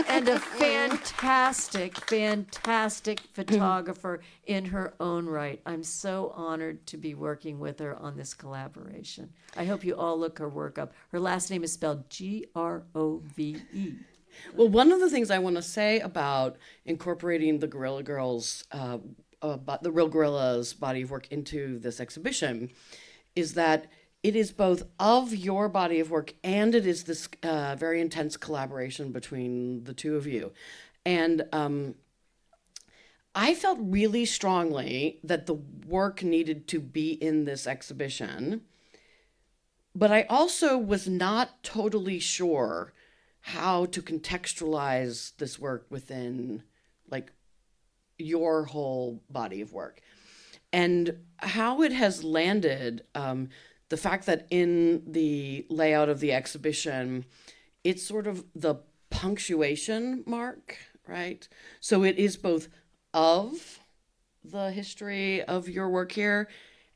And a fantastic photographer in her own right. I'm so honored to be working with her on this collaboration. I hope you all look her work up. Her last name is spelled Grove. Well, one of the things I want to say about incorporating the Guerrilla Girls, the Real Gorillas body of work into this exhibition is that it is both of your body of work and it is this very intense collaboration between the two of you. And I felt really strongly that the work needed to be in this exhibition, but I also was not totally sure how to contextualize this work within like your whole body of work. And how it has landed, the fact that in the layout of the exhibition, it's sort of the punctuation mark, right? So it is both of the history of your work here,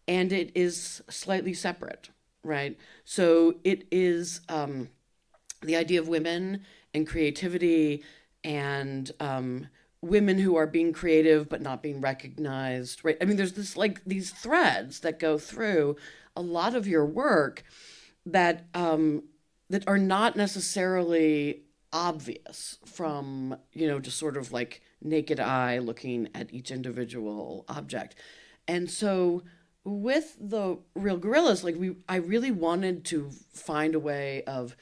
and it is slightly separate, right? So it is the idea of women and creativity and women who are being creative but not being recognized, right? I mean, there's this like these threads that go through a lot of your work that that are not necessarily obvious from, just sort of like naked eye looking at each individual object. And so with the Real Gorillas, I really wanted to find a way of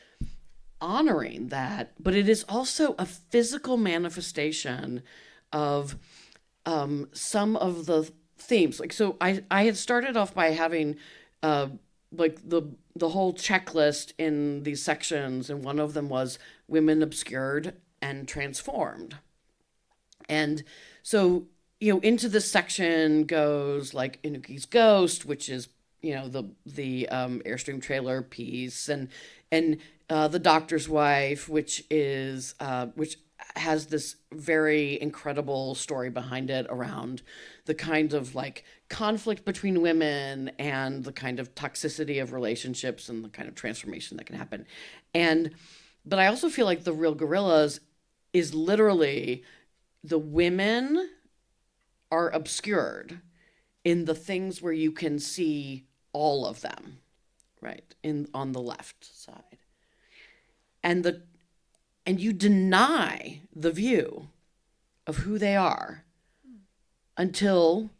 honoring that, but it is also a physical manifestation of some of the themes. So I had started off by having the whole checklist in these sections, and one of them was women obscured and transformed. And so, into this section goes like Inuki's Ghost, which is, the Airstream trailer piece, and The Doctor's Wife, which has this very incredible story behind it around the kind of like conflict between women and the kind of toxicity of relationships and the kind of transformation that can happen. But I also feel like the Real Gorillas is literally the women are obscured in the things where you can see all of them, right, on the left side. And you deny the view of who they are until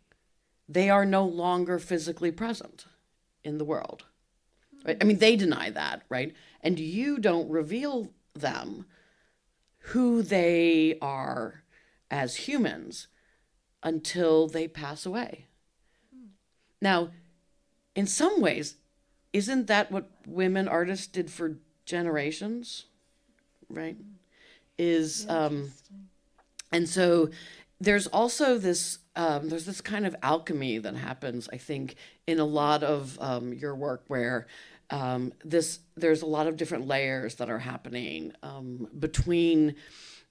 they are no longer physically present in the world. Right? I mean, they deny that, right? And you don't reveal them who they are as humans until they pass away. Now, in some ways, isn't that what women artists did for generations? Right? And so there's also this there's this kind of alchemy that happens, I think, in a lot of your work where there's a lot of different layers that are happening between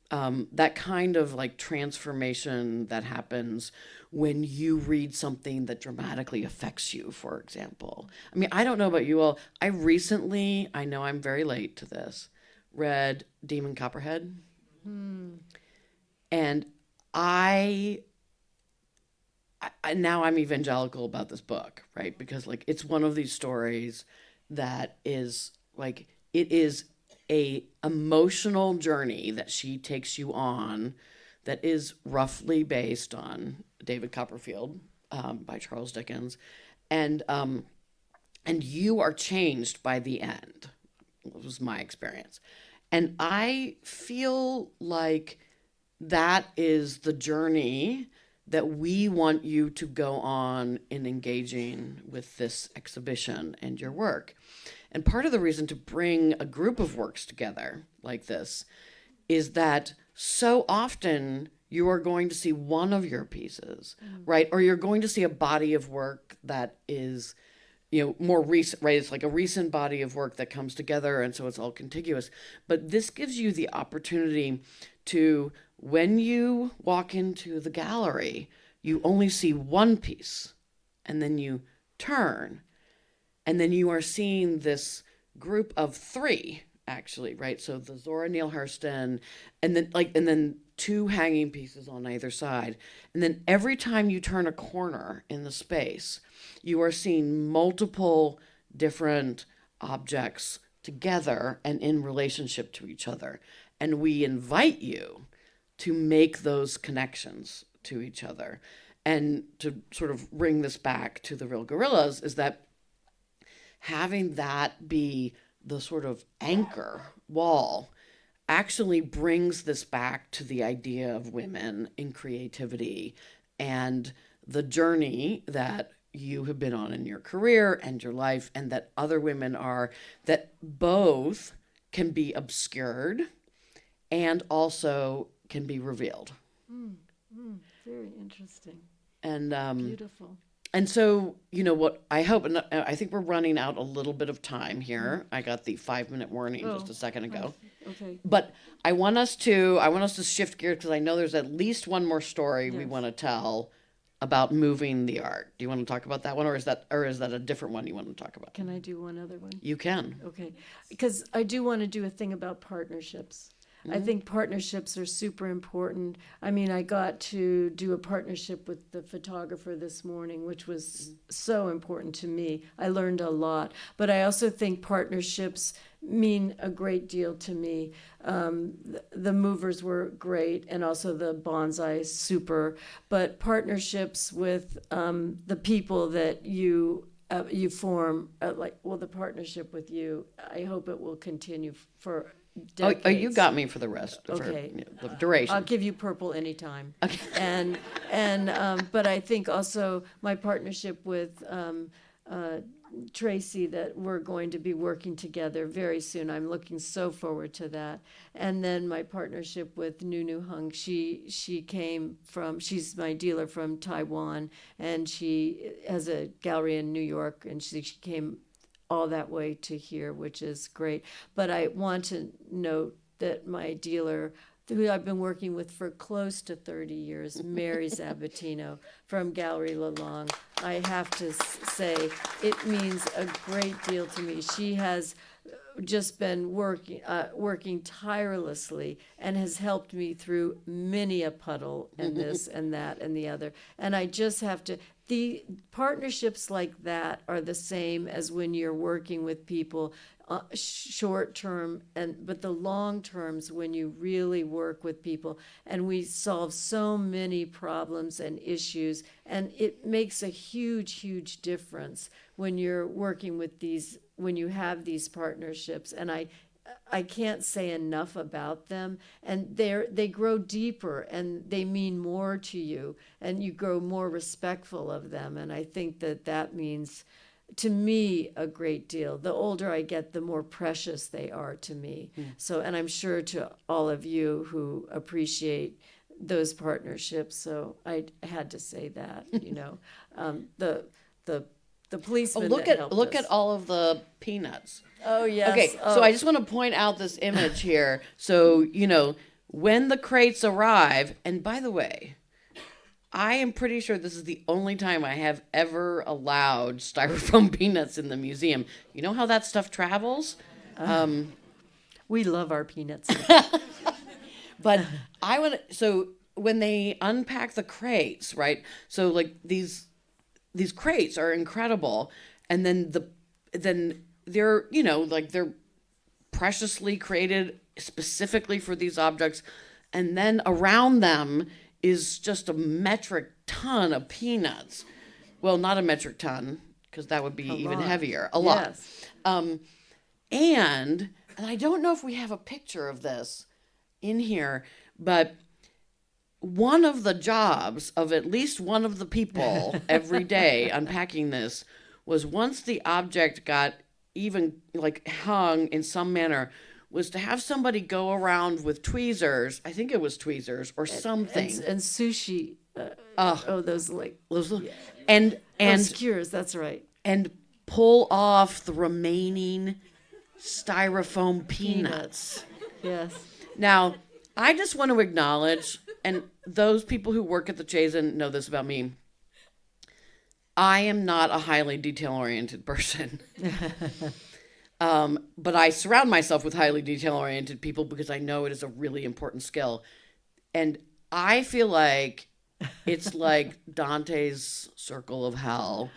that kind of like transformation that happens when you read something that dramatically affects you, for example. I mean, I don't know about you all. I know I'm very late to this, read Demon Copperhead. And I now I'm evangelical about this book, right? Because like it's one of these stories that is like, it is a emotional journey that she takes you on that is roughly based on David Copperfield by Charles Dickens. And you are changed by the end. It was my experience. And I feel like that is the journey that we want you to go on in engaging with this exhibition and your work. And part of the reason to bring a group of works together like this is that so often you are going to see one of your pieces, right? Or you're going to see a body of work that is, more recent, right? It's like a recent body of work that comes together, and so it's all contiguous. But this gives you the opportunity to, when you walk into the gallery, you only see one piece, and then you turn, and then you are seeing this group of three, actually, right? So the Zora Neale Hurston, and then two hanging pieces on either side. And then every time you turn a corner in the space, you are seeing multiple different objects together and in relationship to each other. And we invite you to make those connections to each other. And to sort of bring this back to the real gorillas is that having that be the sort of anchor wall actually brings this back to the idea of women in creativity and the journey that you have been on in your career and your life, and that other women are, that both can be obscured and also can be revealed. Very interesting. And Beautiful. and so, what I hope, and I think we're running out a little bit of time here. I got the 5-minute warning just a second ago. Okay. But I want us to shift gears, because I know there's at least one more story we Yes. want to tell about moving the art. Do you want to talk about that one, or is that a different one you want to talk about? Can I do one other one? You can. Okay. Because I do want to do a thing about partnerships. I think partnerships are super important. I mean, I got to do a partnership with the photographer this morning, which was so important to me. I learned a lot. But I also think partnerships mean a great deal to me. The movers were great, and also the bonsai, super. But partnerships with the people that you form, the partnership with you, I hope it will continue for decades. Oh, you got me for the rest of Okay. the duration. I'll give you purple anytime. Okay. And but I think also my partnership with Tracy, that we're going to be working together very soon. I'm looking so forward to that. And then my partnership with Nunu Hung. She's my dealer from Taiwan, and she has a gallery in New York, and she came all that way to here, which is great. But I want to note that my dealer, who I've been working with for close to 30 years, Mary Sabatino from Gallery Lalong, I have to say it means a great deal to me. She has just been working tirelessly and has helped me through many a puddle and this and that and the other. And I just have to, the partnerships like that are the same as when you're working with people short term, but the long terms, when you really work with people, and we solve so many problems and issues, and it makes a huge difference when you're working with these, when you have these partnerships. And I can't say enough about them, and they grow deeper and they mean more to you, and you grow more respectful of them. And I think that means, to me, a great deal. The older I get, the more precious they are to me. So, and I'm sure to all of you who appreciate those partnerships. So I had to say that, the policeman. Look that at look helped at us. all of the peanuts. Oh yes. Okay, so I just want to point out this image here. So, when the crates arrive, and by the way, I am pretty sure this is the only time I have ever allowed styrofoam peanuts in the museum. You know how that stuff travels? We love our peanuts. But I want to, so when they unpack the crates, right? So like these crates are incredible, and then they're, you know, like they're preciously created specifically for these objects, and then around them is just a metric ton of peanuts. Well, not a metric ton, because that would be even heavier. A lot. Yes. And I don't know if we have a picture of this in here, but one of the jobs of at least one of the people every day unpacking this was, once the object got even like hung in some manner, was to have somebody go around with tweezers. I think it was tweezers or something. And sushi. Those like And skewers. That's right. and pull off the remaining styrofoam peanuts. Yes. Now, I just want to acknowledge, and those people who work at the Chazen know this about me, I am not a highly detail-oriented person. But I surround myself with highly detail-oriented people because I know it is a really important skill. And I feel like it's like Dante's Circle of Hell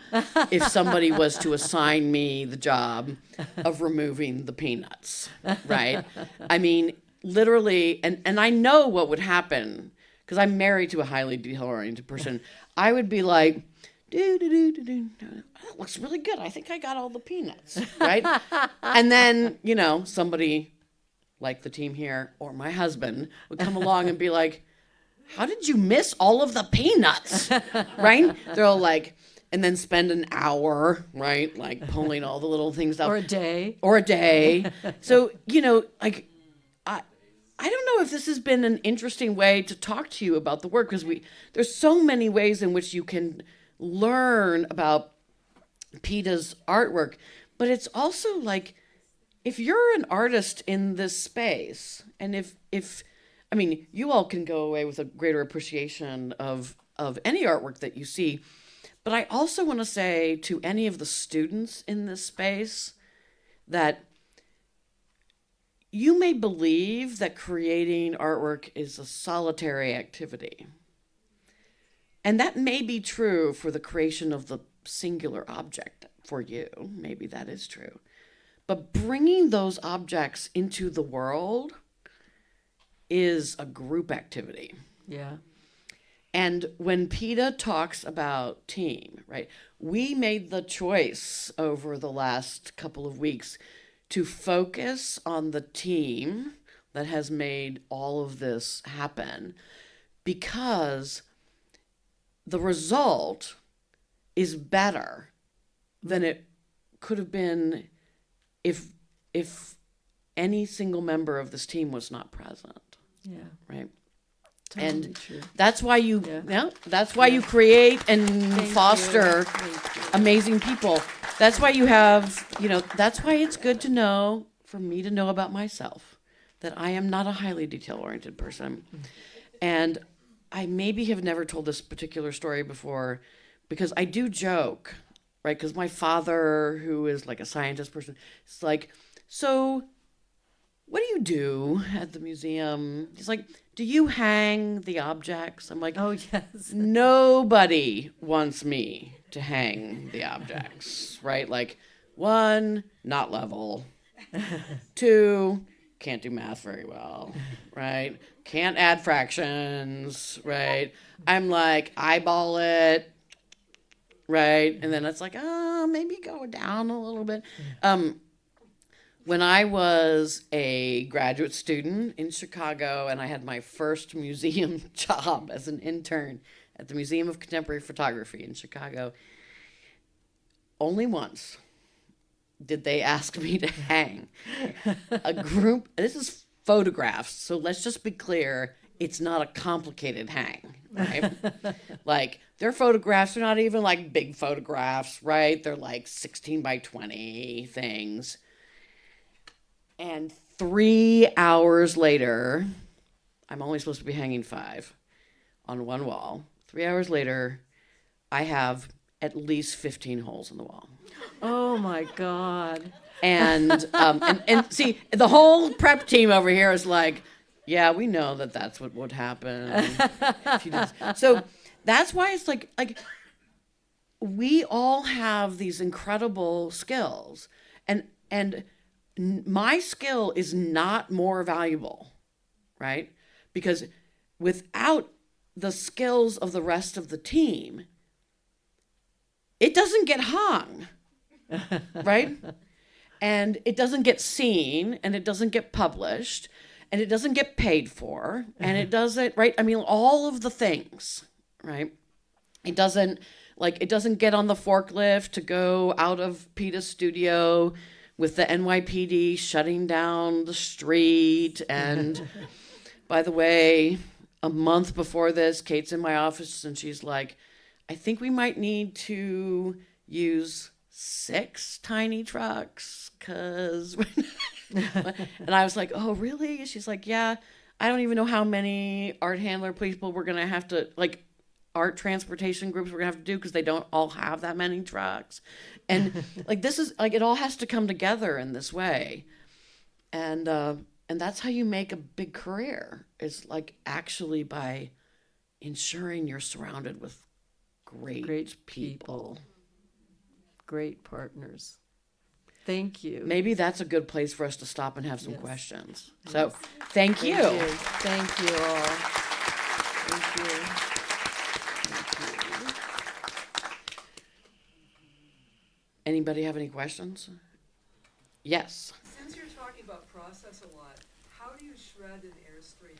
if somebody was to assign me the job of removing the peanuts, right? I mean, literally, and I know what would happen because I'm married to a highly detail-oriented person. I would be like, that looks really good. I think I got all the peanuts, right? And then, you know, somebody like the team here or my husband would come along and be like, how did you miss all of the peanuts, right? They're all like, and then spend an hour, right, like pulling all the little things out. Or a day. So, you know, like, I don't know if this has been an interesting way to talk to you about the work, because there's so many ways in which you can learn about Petah's artwork, but it's also like, if you're an artist in this space, and if I mean, you all can go away with a greater appreciation of any artwork that you see, but I also want to say to any of the students in this space that you may believe that creating artwork is a solitary activity. And that may be true for the creation of the singular object for you. Maybe that is true. But bringing those objects into the world is a group activity. Yeah. And when Petah talks about team, right, we made the choice over the last couple of weeks to focus on the team that has made all of this happen, because the result is better than it could have been if any single member of this team was not present. Yeah. Right. Totally And true. that's why you that's why you create and foster Thank you. amazing people. That's why you have, you know, that's why it's good to know, for me to know about myself, that I am not a highly detail-oriented person. And I maybe have never told this particular story before, because I do joke, right? Because my father, who is like a scientist person, is like, so what do you do at the museum? He's like, do you hang the objects? I'm like, Oh, yes. nobody wants me to hang the objects, right? Like, 1, not level. 2, can't do math very well, right? Can't add fractions, right? I'm like, eyeball it, right? And then it's like, maybe go down a little bit. When I was a graduate student in Chicago and I had my first museum job as an intern at the Museum of Contemporary Photography in Chicago, only once did they ask me to hang a group. This is photographs, so let's just be clear, it's not a complicated hang, right? Like, their photographs are not even like big photographs, right? They're like 16 by 20 things. And 3 hours later, I'm only supposed to be hanging 5 on one wall. 3 hours later, I have at least 15 holes in the wall. Oh my God. And see, the whole prep team over here is like, Yeah, we know that that's what would happen. If you just- so that's why it's like we all have these incredible skills, and my skill is not more valuable, right? Because without the skills of the rest of the team, it doesn't get hung, right? And it doesn't get seen, and it doesn't get published, and it doesn't get paid for, and it doesn't, right? I mean, all of the things, right? It doesn't get on the forklift to go out of Petah's studio with the NYPD shutting down the street. And by the way, a month before this, Kate's in my office and she's like, I think we might need to use 6 tiny trucks because and I was like, oh really? She's like, yeah, I don't even know how many art handler people we're gonna have to, like, art transportation groups we're gonna have to do because they don't all have that many trucks. And like, this is like, it all has to come together in this way. And that's how you make a big career, is like actually by ensuring you're surrounded with great people. Great partners. Thank you. Maybe that's a good place for us to stop and have some questions. So thank you. Thank you all. Thank you. Anybody have any questions? Yes. Since you're talking about process a lot, how do you shred an Airstream?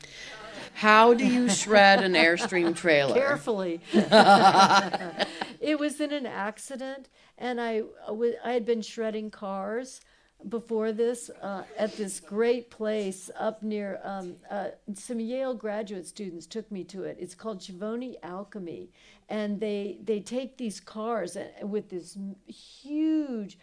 How do you shred an Airstream trailer? Carefully. It was in an accident, and I had been shredding cars before this at this great place up near, some Yale graduate students took me to it. It's called Chivoni Alchemy, and they take these cars with this huge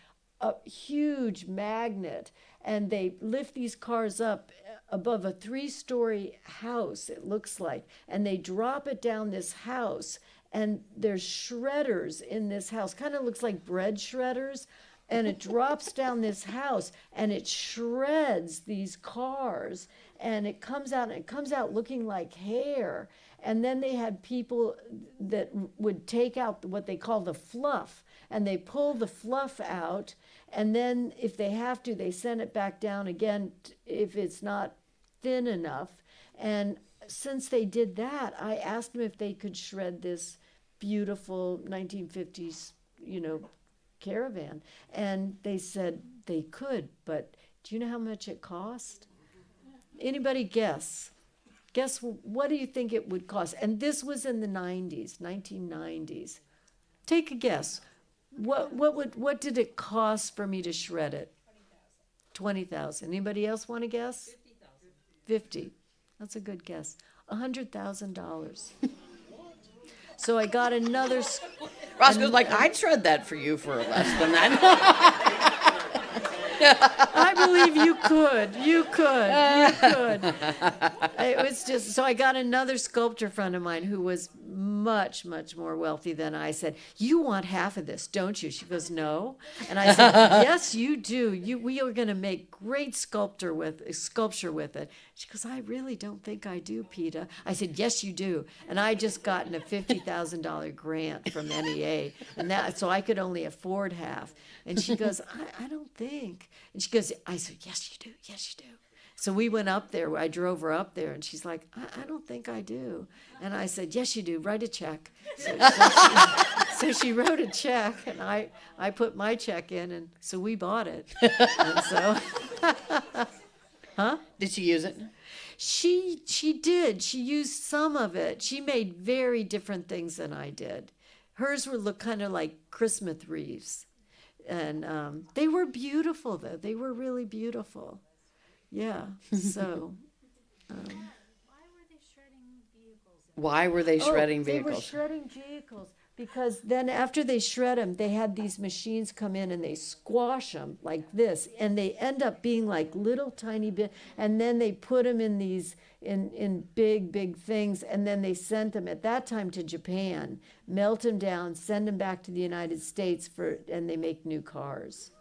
magnet, and they lift these cars up above a 3-story house, it looks like, and they drop it down this house, and there's shredders in this house, kind of looks like bread shredders, and it drops down this house and it shreds these cars, and it comes out looking like hair. And then they had people that would take out what they call the fluff, and they pull the fluff out, and then if they have to, they send it back down again if it's not thin enough. And since they did that, I asked them if they could shred this beautiful 1950s, caravan, and they said they could. But do you know how much it cost? Anybody guess? Guess what do you think it would cost? And this was in the 1990s. Take a guess. What did it cost for me to shred it? $20,000. Anybody else want to guess? $50,000. That's a good guess. $100,000. So I got another. Roscoe's like, I'd shred that for you for less than that. I believe you could. You could. It was just, so I got another sculptor friend of mine who was much, much more wealthy than I. Said, you want half of this, don't you? She goes, no. And I said, yes, you do. We are going to make great sculpture with it. She goes, I really don't think I do, Petah. I said, yes, you do. And I just gotten a $50,000 grant from NEA, and so I could only afford half. And she goes, I don't think. And she goes, I said, yes, you do. Yes, you do. So we went up there. I drove her up there, and she's like, I don't think I do. And I said, yes, you do. Write a check. So she wrote a check, and I put my check in, and so we bought it. And so, Did she use it? She did. She used some of it. She made very different things than I did. Hers look kind of like Christmas wreaths. And they were beautiful, though. They were really beautiful. Yeah. So. Why were they shredding vehicles? Why were they shredding They vehicles? were shredding vehicles because then after they shred them, they had these machines come in and they squash them like this, and they end up being like little tiny bit, and then they put them in these in big things, and then they sent them at that time to Japan, melt them down, send them back to the United States and they make new cars.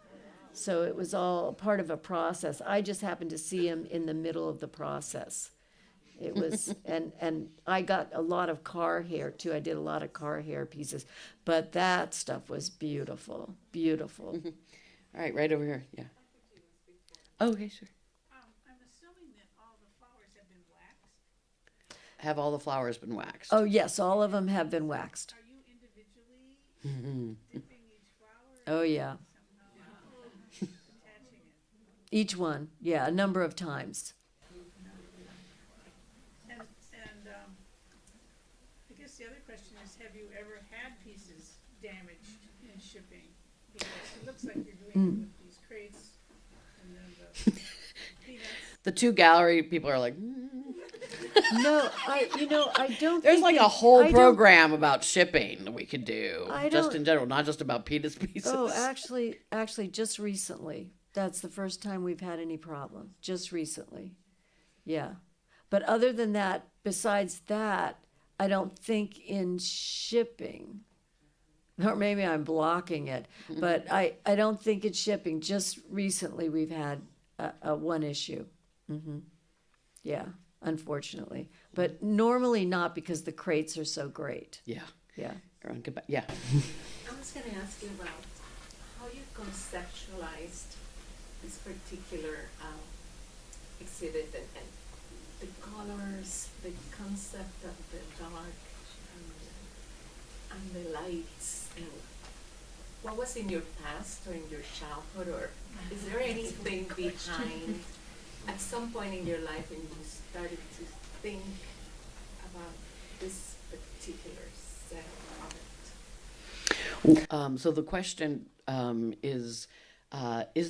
So it was all part of a process. I just happened to see them in the middle of the process. It was, and I got a lot of car hair too. I did a lot of car hair pieces, but that stuff was beautiful, beautiful. All right, right over here. Yeah. Oh, okay, sure. I'm assuming that all the flowers have been waxed. Have all the flowers been waxed? Oh yes, all of them have been waxed. Are you individually dipping each flower? Oh yeah, Somehow attaching it. each one. Yeah, a number of times. And I guess the other question is, have you ever had pieces damaged in shipping? Because it looks like you're doing it with these crates and then the peanuts. The two gallery people are like, No, I don't. there's think like it- a whole I don't- program about shipping that we could do, I just don't- in general, not just about Peter's pieces. Oh, actually, just recently. That's the first time we've had any problem. Just recently. Yeah. But other than that, besides that, I don't think in shipping, or maybe I'm blocking it, but I don't think it's shipping. Just recently we've had a one issue. Yeah, unfortunately. But normally not, because the crates are so great. Yeah. Yeah. Everyone get back. Yeah. I was going to ask you about how you conceptualized this particular exhibit and the colors, the concept of the dark and the lights, and what was in your past or in your childhood, or is there anything behind at some point in your life when you started to think about this particular set of art? So the question is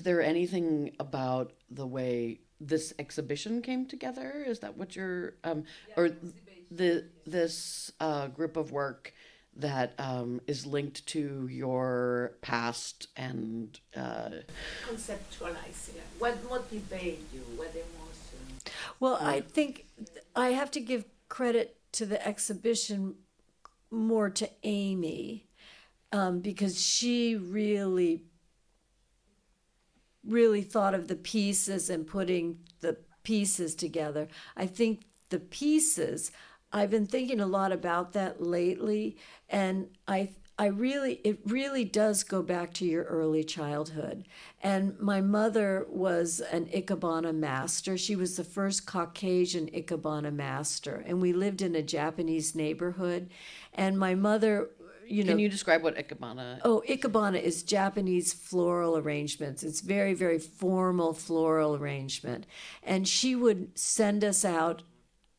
there anything about the way this exhibition came together? Is that what you're, or this group of work that is linked to your past and Conceptualizing it. What motivated you? What emotion? Well, I think I have to give credit to the exhibition more to Amy, because she really thought of the pieces and putting the pieces together. I think the pieces, I've been thinking a lot about that lately, and it really does go back to your early childhood. And my mother was an Ikebana master. She was the first Caucasian Ikebana master, and we lived in a Japanese neighborhood. And my mother, can you describe what ikebana? Oh, Ikebana is Japanese floral arrangements. It's very, very formal floral arrangement. And she would send us out,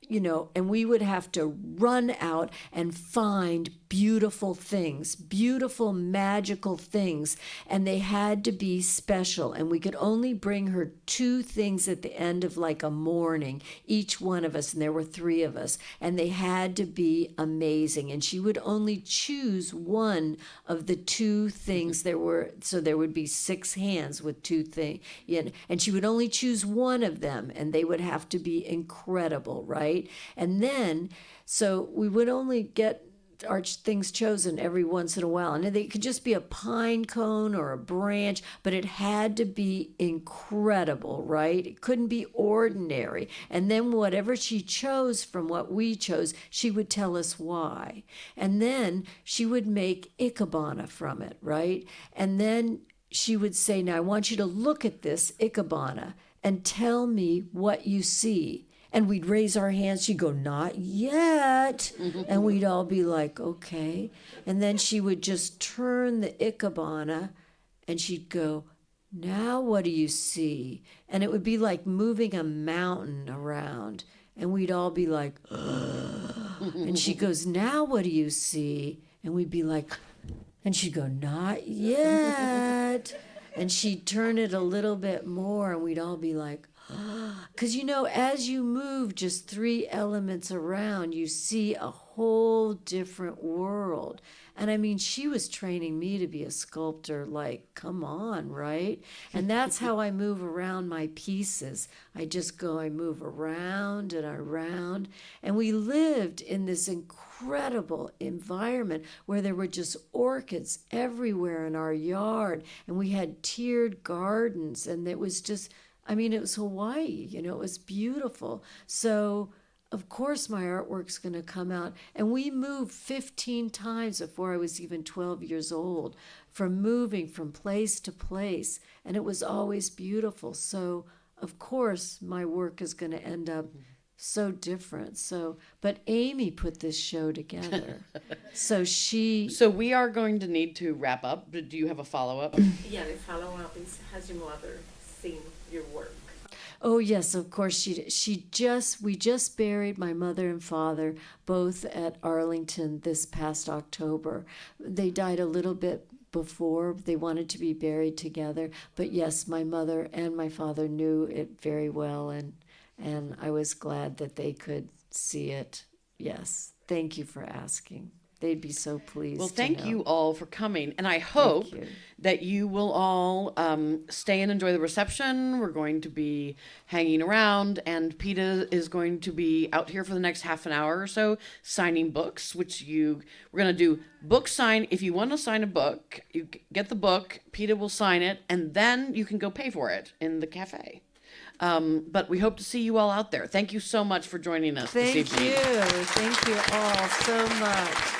and we would have to run out and find beautiful things, beautiful, magical things. And they had to be special. And we could only bring her 2 things at the end of like a morning, each one of us. And there were 3 of us. And they had to be amazing. And she would only choose one of the 2 things so there would be 6 hands with 2 things. And she would only choose one of them. And they would have to be incredible, right? And then, so we would only get our things chosen every once in a while. And it could just be a pine cone or a branch, but it had to be incredible, right? It couldn't be ordinary. And then whatever she chose from what we chose, she would tell us why. And then she would make Ikebana from it, right? And then she would say, now I want you to look at this Ikebana and tell me what you see. And we'd raise our hands. She'd go, not yet. And we'd all be like, okay. And then she would just turn the Ikebana and she'd go, now what do you see? And it would be like moving a mountain around. And we'd all be like, ugh. And she goes, now what do you see? And we'd be like, and she'd go, not yet. And she'd turn it a little bit more and we'd all be like, because as you move just 3 elements around, you see a whole different world. And I mean, she was training me to be a sculptor, like, come on, right? And that's how I move around my pieces. I move around and around. And we lived in this incredible environment where there were just orchids everywhere in our yard. And we had tiered gardens. And it was just, it was Hawaii, it was beautiful. So of course my artwork's going to come out. And we moved 15 times before I was even 12 years old, from moving from place to place. And it was always beautiful. So, of course, my work is going to end up so different. So, but Amy put this show together. So So we are going to need to wrap up. Do you have a follow-up? Yeah, the follow-up is, has your mother seen your work? Oh yes, of course we just buried my mother and father both at Arlington this past October. They died a little bit before. They wanted to be buried together, but yes, my mother and my father knew it very well, and I was glad that they could see it. Yes. Thank you for asking. They'd be so pleased. Well, to thank know. you all for coming, and I hope you. that you will all stay and enjoy the reception. We're going to be hanging around, and Petah is going to be out here for the next half an hour or so signing books, we're going to do book sign. If you want to sign a book, you get the book, Petah will sign it, and then you can go pay for it in the cafe. But we hope to see you all out there. Thank you so much for joining us this Thank evening. you. Thank you all so much.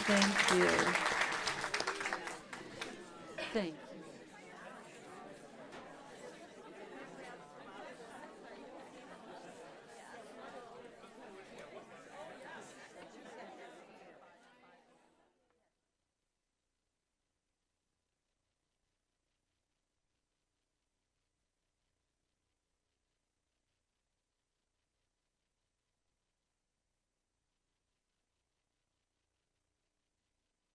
Thank you. Thank